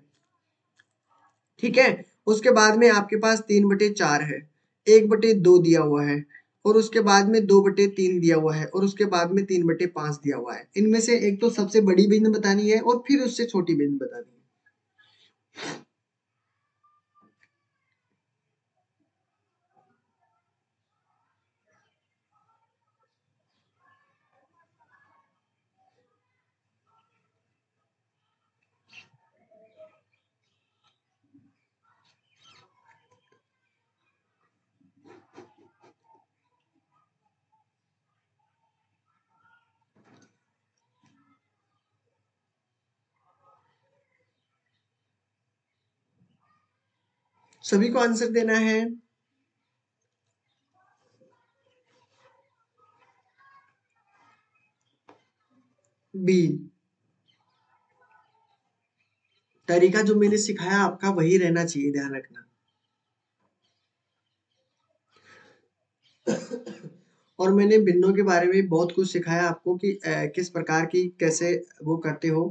ठीक है। उसके बाद में आपके पास 3/4 है, 1/2 दिया हुआ है, और उसके बाद में 2/3 दिया हुआ है, और उसके बाद में 3/5 दिया हुआ है। इनमें से एक तो सबसे बड़ी भिन्न बतानी है और फिर उससे छोटी भिन्न बतानी है। सभी को आंसर देना है। बी। तरीका जो मैंने सिखाया आपका वही रहना चाहिए, ध्यान रखना। और मैंने भिन्नों के बारे में बहुत कुछ सिखाया आपको कि किस प्रकार की कैसे वो करते हो,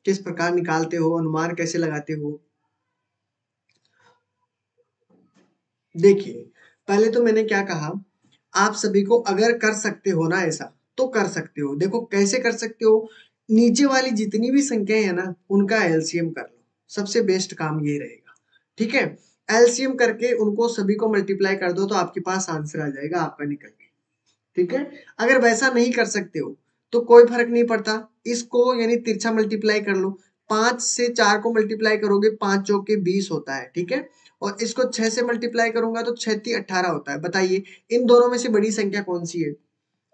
किस प्रकार निकालते हो, अनुमान कैसे लगाते हो। देखिए, पहले तो मैंने क्या कहा, आप सभी को अगर कर सकते हो ना ऐसा, तो कर सकते हो। देखो कैसे कर सकते हो, नीचे वाली जितनी भी संख्याएं है ना, उनका एलसीएम कर लो, सबसे बेस्ट काम ये रहेगा, ठीक है। एलसीएम करके उनको सभी को मल्टीप्लाई कर दो, तो आपके पास आंसर आ जाएगा आपका निकल के, ठीक है। अगर वैसा नहीं कर सकते हो तो कोई फर्क नहीं पड़ता, इसको यानी तिरछा मल्टीप्लाई कर लो। 5 से 4 को मल्टीप्लाई करोगे, 5 चौके 20 होता है, ठीक है। और इसको 6 से मल्टीप्लाई करूंगा तो 6 × 18 होता है। बताइए, इन दोनों में से बड़ी संख्या कौन सी है?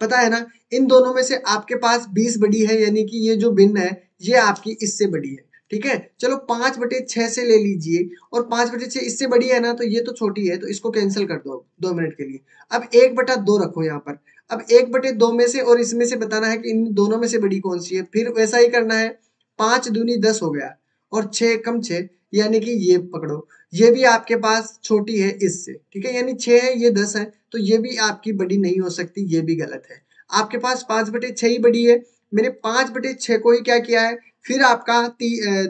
पता है ना, इन दोनों में से आपके पास 20 बड़ी है, यानी कि ये जो भिन्न है ये आपकी इससे बड़ी है, ठीक है। चलो 5/6 से ले लीजिए, और 5/6 इससे बड़ी है ना, तो ये तो छोटी है, तो इसको कैंसिल कर दो 2 मिनट के लिए। अब 1/2 रखो यहाँ पर। अब 1/2 में से और इसमें से बताना है कि इन दोनों में से बड़ी कौन सी है। फिर वैसा ही करना है, 5 दूनी 10 हो गया, और 6 कम 6, यानी कि ये पकड़ो, ये भी आपके पास छोटी है इससे, ठीक है। यानी 6 है, ये 10 है, तो ये भी आपकी बड़ी नहीं हो सकती, ये भी गलत है। आपके पास 5/6 ही बड़ी है। मैंने 5/6 को ही क्या किया है, फिर आपका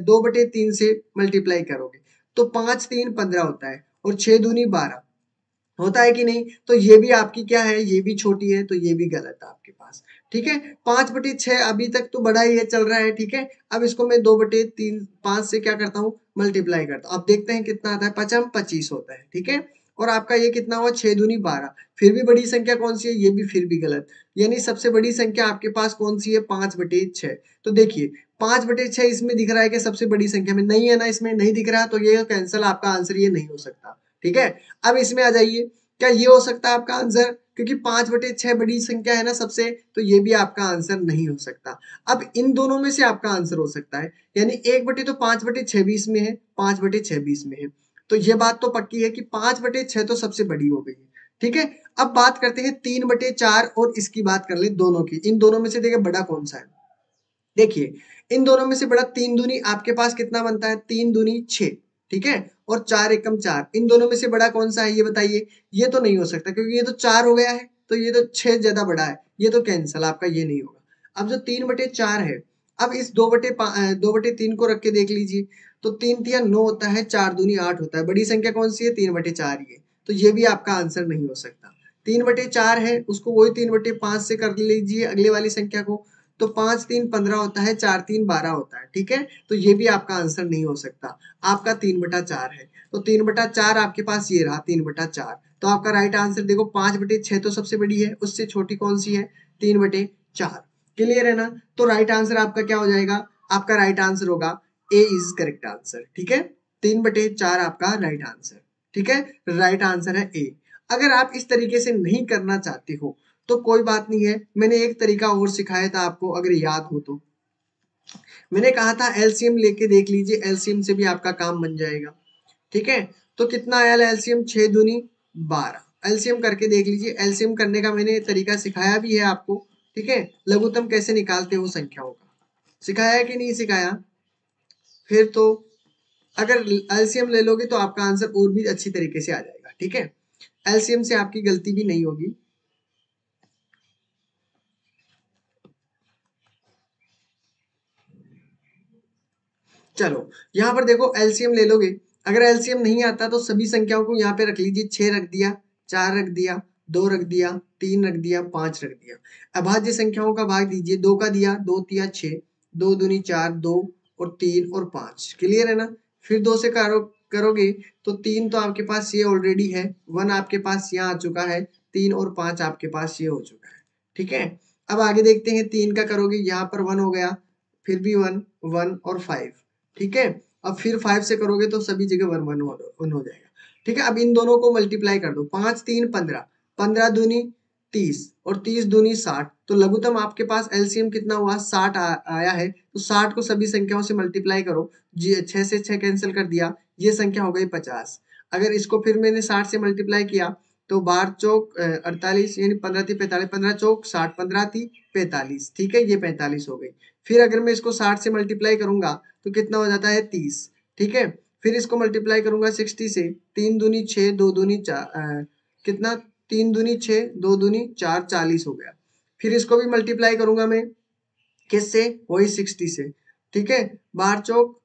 2/3 से मल्टीप्लाई करोगे, तो 5 3 15 होता है, और 6 दूनी 12 होता है कि नहीं। तो ये भी आपकी क्या है, ये भी छोटी है, तो ये भी गलत है आपके पास, ठीक है। 5/6 अभी तक तो बड़ा ही है, चल रहा है, ठीक है। अब इसको मैं 2/3 5 से क्या करता हूँ, मल्टीप्लाई करता हूँ। अब देखते हैं कितना आता है, 5 25 होता है, ठीक है। और आपका ये कितना हुआ, 6 दूनी 12। फिर भी बड़ी संख्या कौन सी है, ये भी फिर भी गलत। यानी सबसे बड़ी संख्या आपके पास कौन सी है, 5/6। तो देखिए, 5/6 इसमें दिख रहा है कि सबसे बड़ी संख्या में नहीं है ना, इसमें नहीं दिख रहा, तो ये कैंसिल, आपका आंसर ये नहीं हो सकता, ठीक है। अब इसमें आ जाइए, क्या ये हो सकता है आपका आंसर, क्योंकि 5/6 बड़ी संख्या है ना सबसे, तो ये भी आपका आंसर नहीं हो सकता। अब इन दोनों में से आपका आंसर हो सकता है, यानी 5/6 भी इसमें है, 5/6 भी इसमें है। तो ये बात तो पक्की है कि 5/6 तो सबसे बड़ी हो गई है, ठीक है। अब बात करते हैं 3/4, और इसकी बात कर ले दोनों की। इन दोनों में से देखिए बड़ा कौन सा है, देखिए, इन दोनों में से बड़ा 3 दूनी आपके पास कितना बनता है, 3 दूनी 6, ठीक है। और 4 एकम 4, इन दोनों में से बड़ा कौन सा है, ये बताइए। ये तो नहीं हो सकता, क्योंकि ये तो 4 हो गया है, तो ये तो 6 ज्यादा बड़ा है, ये तो कैंसल, आपका ये नहीं होगा। अब जो 3/4 है, अब इस 2/3 को रख के देख लीजिए, तो 3 तिया 9 होता है, 4 दूनी 8 होता है। बड़ी संख्या कौन सी है, 3/4 ही है, तो ये भी आपका आंसर नहीं हो सकता। 3/4 है, उसको वही 3/5 से कर लीजिए अगले वाली संख्या को, तो 5 3 15 होता है, 4 3 12 होता है, ठीक है। तो ये भी आपका आंसर नहीं हो सकता, आपका 3/4 है। तो 3/4 आपके पास ये रहा, 3/4। तो आपका राइट आंसर देखो, 5/6 तो सबसे बड़ी है, उससे छोटी कौन सी है, 3/4। क्लियर है ना। तो राइट आंसर आपका क्या हो जाएगा, आपका राइट आंसर होगा ए इज करेक्ट आंसर, ठीक है। 3/4 आपका राइट आंसर, ठीक है, राइट आंसर है ए। अगर आप इस तरीके से नहीं करना चाहते हो तो कोई बात नहीं है, मैंने एक तरीका और सिखाया था आपको, अगर याद हो तो। मैंने कहा था एलसीएम लेके देख लीजिए, एलसीएम से भी आपका काम बन जाएगा, ठीक है। तो कितना आया एलसीएम, 6 दूनी 12। एलसीएम करके देख लीजिए, एलसीएम करने का मैंने तरीका सिखाया भी है आपको, ठीक है। लघुत्तम कैसे निकालते हो संख्याओं का, सिखाया है कि नहीं सिखाया। फिर तो अगर एलसीएम ले लोगे तो आपका आंसर और भी अच्छी तरीके से आ जाएगा, ठीक है। एलसीएम से आपकी गलती भी नहीं होगी। चलो यहाँ पर देखो एलसीएम ले लोगे, अगर एलसीएम नहीं आता तो सभी संख्याओं को यहाँ पे रख लीजिए, 6 रख दिया, 4 रख दिया, 2 रख दिया, 3 रख दिया, 5 रख दिया। अभाज्य संख्याओं का भाग दीजिए, 2 का दिया, 2 तिया 6, 2 दूनी 4, 2 और 3 और 5, क्लियर है ना। फिर 2 से करोगे तो 3 तो आपके पास ये ऑलरेडी है, 1 आपके पास यहाँ आ चुका है, 3 और 5 आपके पास ये हो चुका है, ठीक है। अब आगे देखते हैं, 3 का करोगे, यहाँ पर 1 हो गया, फिर भी 1, 1 और 5, ठीक है। अब फिर 5 से करोगे तो सभी जगह 1 1 हो जाएगा, ठीक है। अब इन दोनों को मल्टीप्लाई कर दो, 5 3 15, 15 दूनी 30 और 30 दूनी 60, तो लघुत्तम आपके पास एलसीएम कितना हुआ, 60 आया है। तो 60 को सभी संख्याओं से मल्टीप्लाई करो, 6 से 6 कैंसिल कर दिया, ये संख्या हो गई 50। अगर इसको फिर मैंने 60 से मल्टीप्लाई किया तो 12 चौक 48 यानी 15 थी 45, 15 चौक 60, 15 थी 45, ठीक है, ये 45 हो गई। फिर अगर मैं इसको 60 से मल्टीप्लाई करूंगा तो कितना हो जाता है 30, ठीक है। फिर इसको मल्टीप्लाई करूंगा 60 से, 3 दूनी 6, 2 दूनी 4, कितना, 3 दूनी 6, 2 दूनी 4, 40 हो गया। फिर इसको भी मल्टीप्लाई करूंगा मैं किससे, वही 60 से, ठीक है। 12 चौक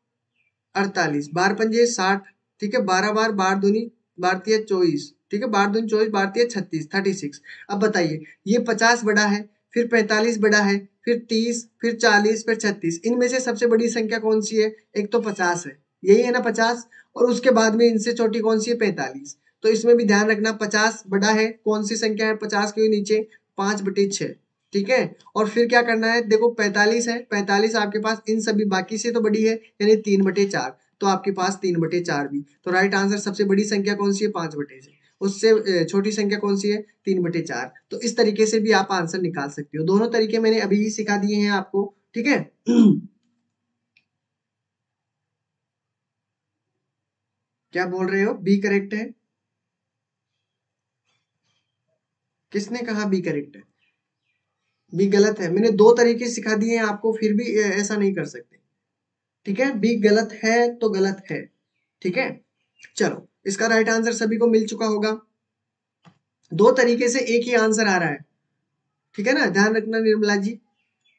48, 12 पंजे 60, ठीक है, 12 बार, 12 दूनी 12 तिया 24, ठीक है, 12 दूनी 24, 12 तिया 36, 36। अब बताइए, ये 50 बड़ा है, फिर 45 बड़ा है, फिर 30, फिर 40, फिर 36, इनमें से सबसे बड़ी संख्या कौन सी है, एक तो 50 है, यही है ना 50, और उसके बाद में इनसे छोटी कौन सी है, 45। तो इसमें भी ध्यान रखना, 50 बड़ा है, कौन सी संख्या है 50 के नीचे, 5/6, ठीक है। और फिर क्या करना है, देखो 45 है, 45 आपके पास इन सभी बाकी से तो बड़ी है, यानी 3/4, तो आपके पास 3/4 भी, तो राइट आंसर सबसे बड़ी संख्या कौन सी है, 5/6, उससे छोटी संख्या कौन सी है, 3/4। तो इस तरीके से भी आप आंसर निकाल सकते हो, दोनों तरीके मैंने अभी ही सिखा दिए हैं आपको, ठीक है। क्या बोल रहे हो, बी करेक्ट है, किसने कहा बी करेक्ट है, बी गलत है, मैंने दो तरीके सिखा दिए हैं आपको, फिर भी ऐसा नहीं कर सकते, ठीक है। बी गलत है तो गलत है, ठीक है। चलो इसका राइट आंसर सभी को मिल चुका होगा, दो तरीके से एक ही आंसर आ रहा है, ठीक है ना, ध्यान रखना निर्मला जी,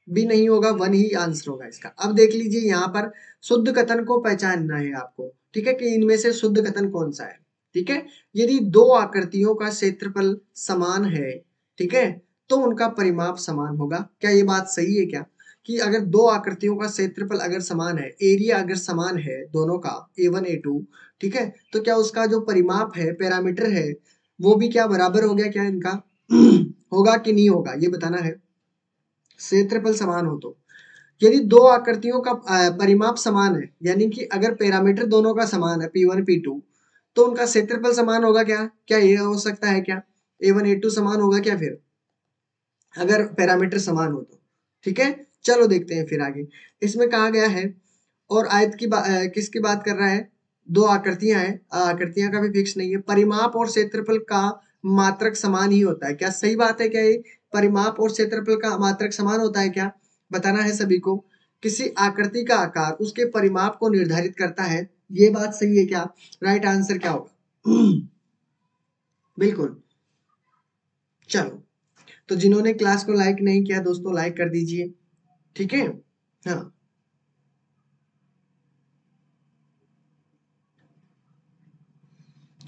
बी नहीं होगा, वन ही आंसर होगा इसका। अब देख लीजिए यहाँ पर शुद्ध कथन को पहचानना है आपको, ठीक है, कि इनमें से शुद्ध कथन कौन सा है, ठीक है। यदि दो आकृतियों का क्षेत्रफल समान है, ठीक है, तो उनका परिमाप समान होगा। क्या ये बात सही है क्या, कि अगर दो आकृतियों का क्षेत्रफल अगर समान है, एरिया अगर समान है दोनों का, A1 A2, ठीक है, तो क्या उसका जो परिमाप है, पैरामीटर है, वो भी क्या बराबर हो गया क्या इनका, होगा कि नहीं होगा, ये बताना है, क्षेत्रफल समान हो तो। यदि दो आकृतियों का परिमाप समान है, यानी कि अगर पैरामीटर दोनों का समान है, P1 P2, तो उनका क्षेत्रफल समान होगा क्या, क्या ये हो सकता है क्या, A1 A2 समान होगा क्या फिर, अगर पैरामीटर समान हो तो, ठीक है। चलो देखते हैं फिर आगे, इसमें कहा गया है, और आयत की किसकी बात कर रहा है, दो आकृतियां हैं, आकृतियां का भी फिक्स नहीं है, परिमाप और क्षेत्रफल का मात्रक समान ही होता है, क्या सही बात है क्या ये, परिमाप और क्षेत्रफल का मात्रक समान होता है क्या, बताना है सभी को। किसी आकृति का आकार उसके परिमाप को निर्धारित करता है, ये बात सही है क्या, राइट आंसर क्या होगा, बिल्कुल। चलो, तो जिन्होंने क्लास को लाइक नहीं किया दोस्तों, लाइक कर दीजिए, ठीक है। हाँ,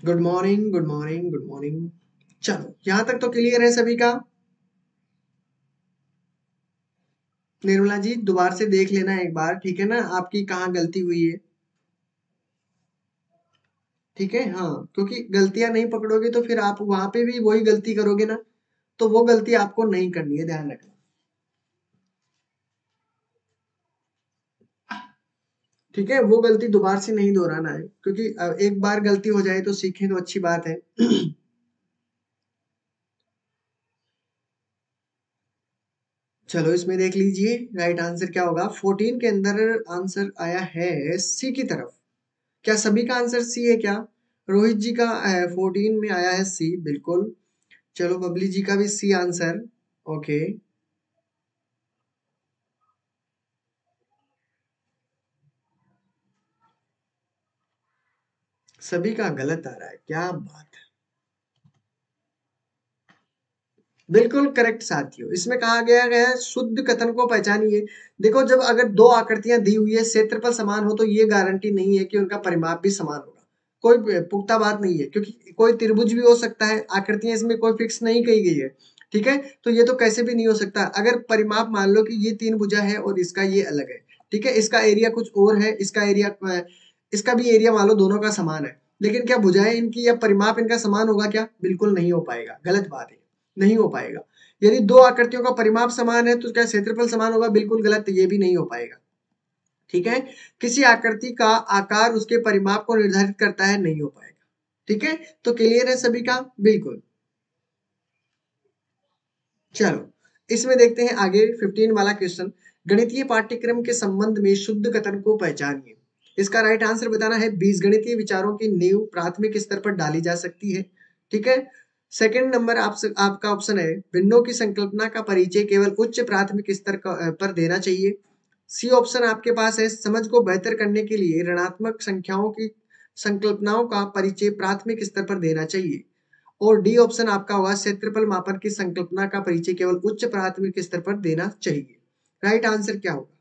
good morning, good morning, good morning. चलो यहां तक तो क्लियर है सभी का, निर्मला जी दोबारा से देख लेना एक बार, ठीक है ना, आपकी कहाँ गलती हुई है, ठीक है। हाँ, क्योंकि गलतियां नहीं पकड़ोगे तो फिर आप वहां पे भी वही गलती करोगे ना, तो वो गलती आपको नहीं करनी है, ध्यान रखना, ठीक है, वो गलती दोबारा से नहीं दोहराना है, क्योंकि एक बार गलती हो जाए तो सीखें तो अच्छी बात है। चलो इसमें देख लीजिए राइट आंसर क्या होगा, 14 के अंदर आंसर आया है सी की तरफ, क्या सभी का आंसर सी है क्या, रोहित जी का 14 में आया है सी, बिल्कुल। चलो बबली जी का भी सी आंसर, ओके। सभी का गलत आ रहा है, क्या बात है, बिल्कुल करेक्ट साथियों, इसमें कहा गया है शुद्ध कथन को पहचानिए। देखो जब अगर दो आकृतियां दी हुई है, क्षेत्रफल समान हो, तो ये गारंटी नहीं है कि उनका परिमाप भी समान होगा। कोई पुख्ता बात नहीं है, क्योंकि कोई त्रिभुज भी हो सकता है, आकृतियां इसमें कोई फिक्स नहीं कही गई है। ठीक है, तो ये तो कैसे भी नहीं हो सकता। अगर परिमाप मान लो कि ये 3 भुजा है और इसका ये अलग है, ठीक है, इसका एरिया कुछ और है, इसका भी एरिया मान लो दोनों का समान है, लेकिन क्या भुजाएं इनकी या परिमाप इनका समान होगा क्या? बिल्कुल नहीं हो पाएगा, गलत बात है, नहीं हो पाएगा। यदि दो आकृतियों का परिमाप समान है तो क्या क्षेत्रफल समान होगा? बिल्कुल गलत, ये भी नहीं हो पाएगा। ठीक है, किसी आकृति का आकार उसके परिमाप को निर्धारित करता है, नहीं हो पाएगा। ठीक है, तो क्लियर है सभी का? बिल्कुल। चलो इसमें देखते हैं आगे 15 वाला क्वेश्चन। गणितीय पाठ्यक्रम के संबंध में शुद्ध कथन को पहचानिए। इसका राइट आंसर बताना है। बीजगणितीय विचारों की नींव प्राथमिक स्तर पर डाली जा सकती है। ठीक है, सेकंड नंबर आपका ऑप्शन है, भिन्नों की संकल्पना का परिचय केवल उच्च प्राथमिक स्तर पर देना चाहिए। सी ऑप्शन आपके पास है, समझ को बेहतर करने के लिए ऋणात्मक संख्याओं की संकल्पनाओं का परिचय प्राथमिक स्तर पर देना चाहिए। और डी ऑप्शन आपका होगा, क्षेत्रफल मापन की संकल्पना का परिचय केवल उच्च प्राथमिक स्तर पर देना चाहिए। राइट आंसर क्या होगा?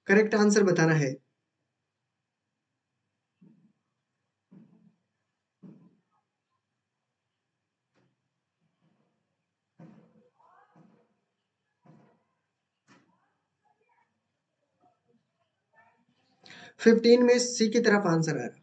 करेक्ट आंसर बताना है। फिफ्टीन में सी की तरफ आंसर आ रहा है।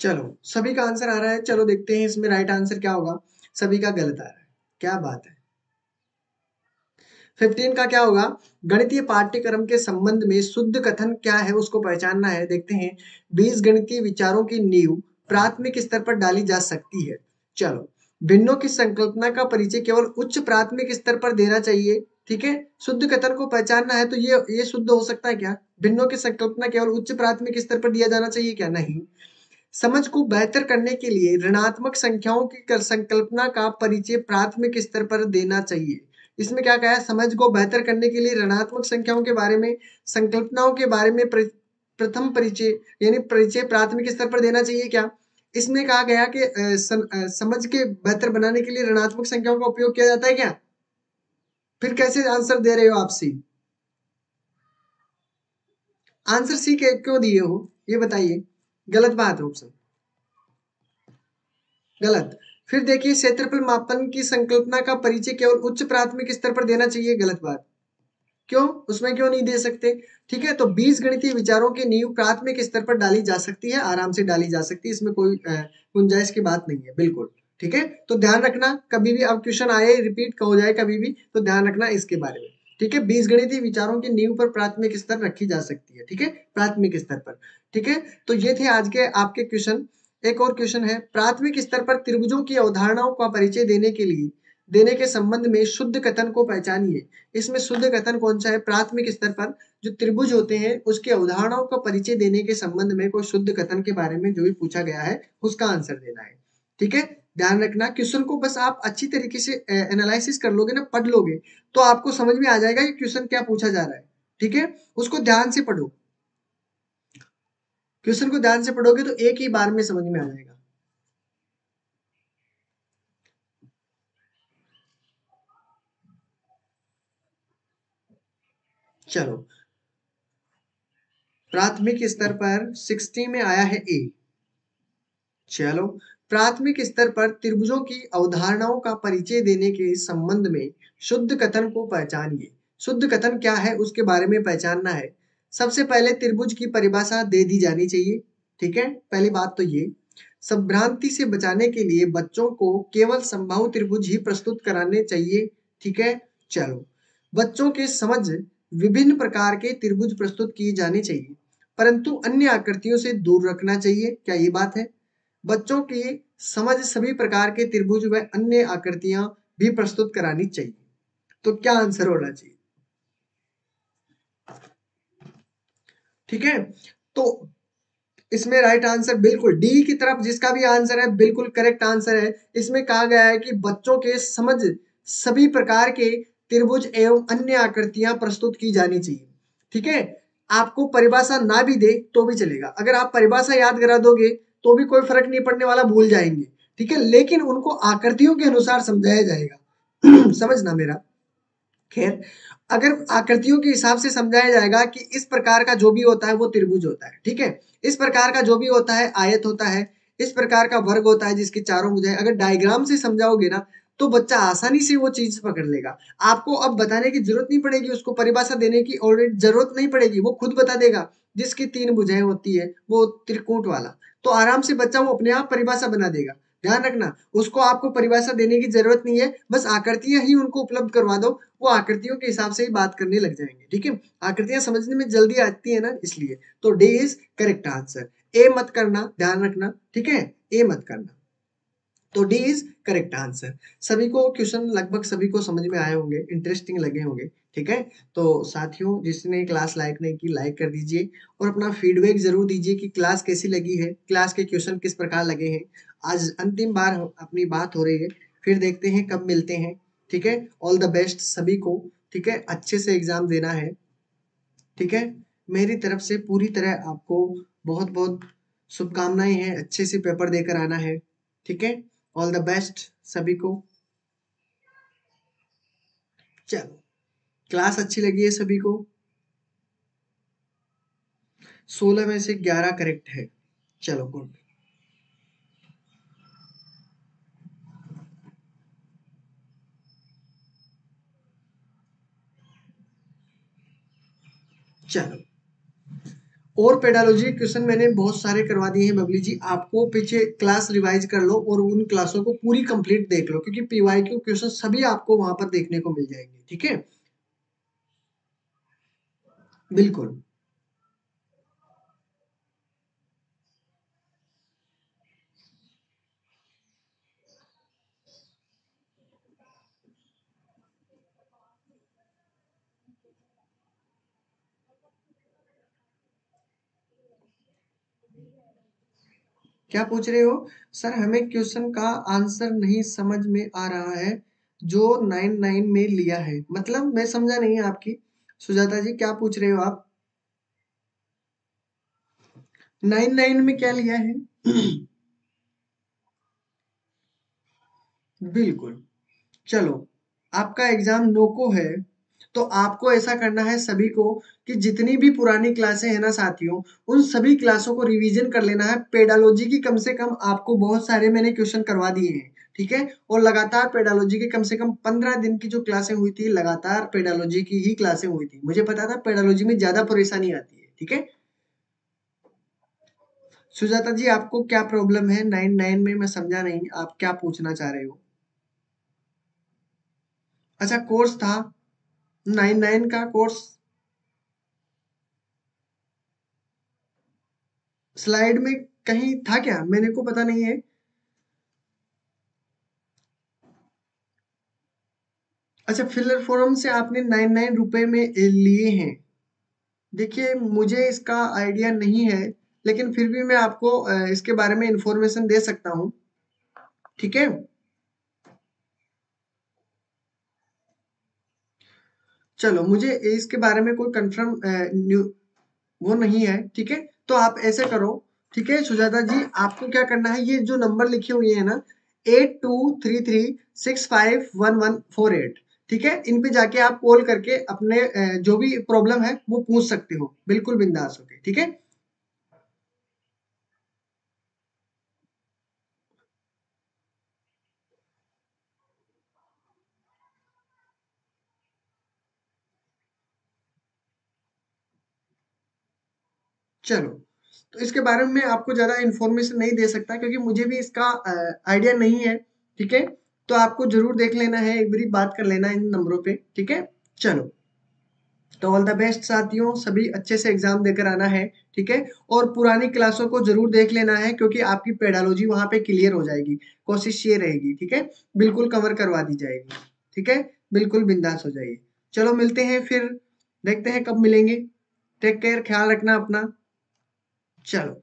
चलो सभी का आंसर आ रहा है, चलो देखते हैं इसमें राइट आंसर क्या होगा। सभी का गलत आ रहा है, क्या बात है। 15 का क्या होगा? गणितीय पाठ्यक्रम के संबंध में शुद्ध कथन क्या है उसको पहचानना है। देखते हैं, बीज गणितीय विचारों की नींव प्राथमिक स्तर पर डाली जा सकती है। चलो, भिन्नों की संकल्पना का परिचय केवल उच्च प्राथमिक स्तर पर देना चाहिए। ठीक है, शुद्ध कथन को पहचानना है, तो ये शुद्ध हो सकता है क्या? भिन्नों की संकल्पना केवल उच्च प्राथमिक स्तर पर दिया जाना चाहिए क्या? नहीं। समझ को बेहतर करने के लिए ऋणात्मक संख्याओं की संकल्पना का परिचय प्राथमिक स्तर पर देना चाहिए। इसमें क्या कहा है? समझ को बेहतर करने के लिए ऋणात्मक संख्याओं के बारे में, संकल्पनाओं के बारे में प्रथम परिचय यानी परिचय प्राथमिक स्तर पर देना चाहिए क्या? इसमें कहा गया कि समझ के बेहतर बनाने के लिए ऋणात्मक संख्याओं का उपयोग किया जाता है क्या? फिर कैसे आंसर दे रहे हो आप सी? आंसर सी क्यों दिए हो ये बताइए। गलत बात है ऑप्शन, गलत। फिर देखिए, क्षेत्रफल मापन की संकल्पना का परिचय केवल उच्च प्राथमिक स्तर पर देना चाहिए, गलत बात। क्यों? उसमें क्यों नहीं दे सकते? ठीक है, तो बीज गणितीय विचारों की नींव प्राथमिक स्तर पर डाली जा सकती है, आराम से डाली जा सकती है, इसमें कोई गुंजाइश की बात नहीं है, बिल्कुल। ठीक है, तो ध्यान रखना, कभी भी अब क्वेश्चन आए रिपीट हो जाए कभी भी, तो ध्यान रखना इसके बारे में। ठीक है, बीज गणितीय विचारों की नींव पर प्राथमिक स्तर रखी जा सकती है। ठीक है, प्राथमिक स्तर पर। ठीक है, तो ये थे आज के आपके क्वेश्चन। एक और क्वेश्चन है, प्राथमिक स्तर पर त्रिभुजों की अवधारणाओं का परिचय देने के संबंध में शुद्ध कथन को पहचानिए। इसमें शुद्ध कथन कौन सा है? प्राथमिक स्तर पर जो त्रिभुज होते हैं उसकी अवधारणाओं का परिचय देने के संबंध में कोई शुद्ध कथन के बारे में जो भी पूछा गया है उसका आंसर देना है। ठीक है, ध्यान रखना, क्वेश्चन को बस आप अच्छी तरीके से एनालिसिस कर लोगे ना, पढ़ लोगे, तो आपको समझ में आ जाएगा कि क्वेश्चन क्या पूछा जा रहा है। ठीक है, उसको ध्यान से पढ़ो, क्वेश्चन को ध्यान से पढ़ोगे तो एक ही बार में समझ में आ जाएगा। चलो, प्राथमिक स्तर पर 60 में आया है ए। चलो, प्राथमिक स्तर पर त्रिभुजों की अवधारणाओं का परिचय देने के संबंध में शुद्ध कथन को पहचानिए। शुद्ध कथन क्या है उसके बारे में पहचानना है। सबसे पहले त्रिभुज की परिभाषा दे दी जानी चाहिए। ठीक है, पहली बात तो ये, संभ्रांति से बचाने के लिए बच्चों को केवल समबाहु त्रिभुज ही प्रस्तुत कराने चाहिए। ठीक है, चलो, बच्चों के समझ विभिन्न प्रकार के त्रिभुज प्रस्तुत किए जाने चाहिए, परंतु अन्य आकृतियों से दूर रखना चाहिए। क्या ये बात है? बच्चों की समझ सभी प्रकार के त्रिभुज व अन्य आकृतियां भी प्रस्तुत करानी चाहिए। तो क्या आंसर होना चाहिए? ठीक है, तो इसमें राइट आंसर बिल्कुल डी की तरफ जिसका भी आंसर है बिल्कुल करेक्ट आंसर है। इसमें कहा गया है कि बच्चों के समझ सभी प्रकार के त्रिभुज एवं अन्य आकृतियां प्रस्तुत की जानी चाहिए। ठीक है, आपको परिभाषा ना भी दे तो भी चलेगा, अगर आप परिभाषा याद करा दोगे तो भी कोई फर्क नहीं पड़ने वाला, भूल जाएंगे। ठीक है, लेकिन उनको आकृतियों के अनुसार समझाया जाएगा समझना मेरा। खैर, अगर आकृतियों के हिसाब से समझाया जाएगा कि इस प्रकार का जो भी होता है वो त्रिभुज होता है। ठीक है, इस प्रकार का जो भी होता है आयत होता है, इस प्रकार का वर्ग होता है जिसके चारों भुजाएं, अगर डायग्राम से समझाओगे ना तो बच्चा आसानी से वो चीज पकड़ लेगा। आपको अब बताने की जरूरत नहीं पड़ेगी, उसको परिभाषा देने की ऑलरेडी जरूरत नहीं पड़ेगी, वो खुद बता देगा। जिसकी 3 भुजाएं होती है वो त्रिकूट वाला, तो आराम से बच्चा वो अपने आप परिभाषा बना देगा। ध्यान रखना, उसको आपको परिभाषा देने की जरूरत नहीं है, बस आकृतियां ही उनको उपलब्ध करवा दो, वो आकृतियों के हिसाब से ही बात करने लग जाएंगे। ठीक है, आकृतियां समझने में जल्दी आती है ना, इसलिए। तो डी इज करेक्ट आंसर। ए मत करना, ध्यान रखना। ठीक है, ए मत करना। तो डी इज करेक्ट आंसर। सभी को क्वेश्चन लगभग सभी को समझ में आए होंगे, इंटरेस्टिंग लगे होंगे। ठीक है, तो साथियों जिसने क्लास लाइक नहीं की लाइक कर दीजिए और अपना फीडबैक जरूर दीजिए कि क्लास कैसी लगी है, क्लास के क्वेश्चन किस प्रकार लगे हैं। आज अंतिम बार अपनी बात हो रही है, फिर देखते हैं कब मिलते हैं। ठीक है, ऑल द बेस्ट सभी को। ठीक है, अच्छे से एग्जाम देना है। ठीक है, मेरी तरफ से पूरी तरह आपको बहुत बहुत शुभकामनाएं हैं, अच्छे से पेपर देकर आना है। ठीक है, ऑल द बेस्ट सभी को। चलो, क्लास अच्छी लगी है सभी को? 16 में से 11 करेक्ट है। चलो गुड। चलो, और पेडालॉजी क्वेश्चन मैंने बहुत सारे करवा दिए हैं बबली जी, आपको पीछे क्लास रिवाइज कर लो और उन क्लासों को पूरी कंप्लीट देख लो, क्योंकि पीवाईक्यू क्वेश्चन सभी आपको वहां पर देखने को मिल जाएंगे। ठीक है, बिल्कुल। क्या पूछ रहे हो? सर हमें क्वेश्चन का आंसर नहीं समझ में आ रहा है जो 99 में लिया है, मतलब मैं समझा नहीं आपकी। सुजाता जी क्या पूछ रहे हो आप? 99 में क्या लिया है? बिल्कुल। चलो, आपका एग्जाम नोको है, तो आपको ऐसा करना है सभी को कि जितनी भी पुरानी क्लासें हैं ना साथियों, उन सभी क्लासों को रिवीजन कर लेना है। पेडालॉजी की कम से कम आपको बहुत सारे मैंने क्वेश्चन करवा दिए हैं। ठीक है, और लगातार पेडालॉजी की कम से कम 15 दिन की जो क्लासें हुई थी, लगातार पेडालॉजी की ही क्लासें हुई थी। मुझे पता था पेडालॉजी में ज्यादा परेशानी आती है। ठीक है, सुजाता जी आपको क्या प्रॉब्लम है 99 में? मैं समझा नहीं, आप क्या पूछना चाह रहे हो? अच्छा, कोर्स था 99 का कोर्स। स्लाइड में कहीं था क्या? मेरे को पता नहीं है। अच्छा, फिलर फोरम से आपने 99 रुपए में लिए हैं। देखिए मुझे इसका आइडिया नहीं है, लेकिन फिर भी मैं आपको इसके बारे में इंफॉर्मेशन दे सकता हूँ। ठीक है, चलो मुझे इसके बारे में कोई कंफर्म वो नहीं है। ठीक है, तो आप ऐसे करो। ठीक है सुजाता जी, आपको क्या करना है, ये जो नंबर लिखे हुए हैं ना, 8233651148, ठीक है, इन पे जाके आप कॉल करके अपने जो भी प्रॉब्लम है वो पूछ सकते हो, बिल्कुल बिंदास होके। ठीक है, चलो, तो इसके बारे में मैं आपको ज़्यादा इन्फॉर्मेशन नहीं दे सकता क्योंकि मुझे भी इसका आइडिया नहीं है। ठीक है, तो आपको ज़रूर देख लेना है, एक बारी बात कर लेना इन नंबरों पे। ठीक है, चलो। तो ऑल द बेस्ट साथियों, सभी अच्छे से एग्जाम देकर आना है, ठीक है। और पुरानी क्लासों को जरूर देख लेना है, क्योंकि आपकी पेडालॉजी वहां पे क्लियर हो जाएगी। कोशिश ये रहेगी, ठीक है, बिल्कुल कवर करवा दी जाएगी, ठीक है। बिल्कुल बिंदास हो जाइए। चलो मिलते हैं फिर, देखते हैं कब मिलेंगे। टेक केयर, ख्याल रखना अपना। चलो।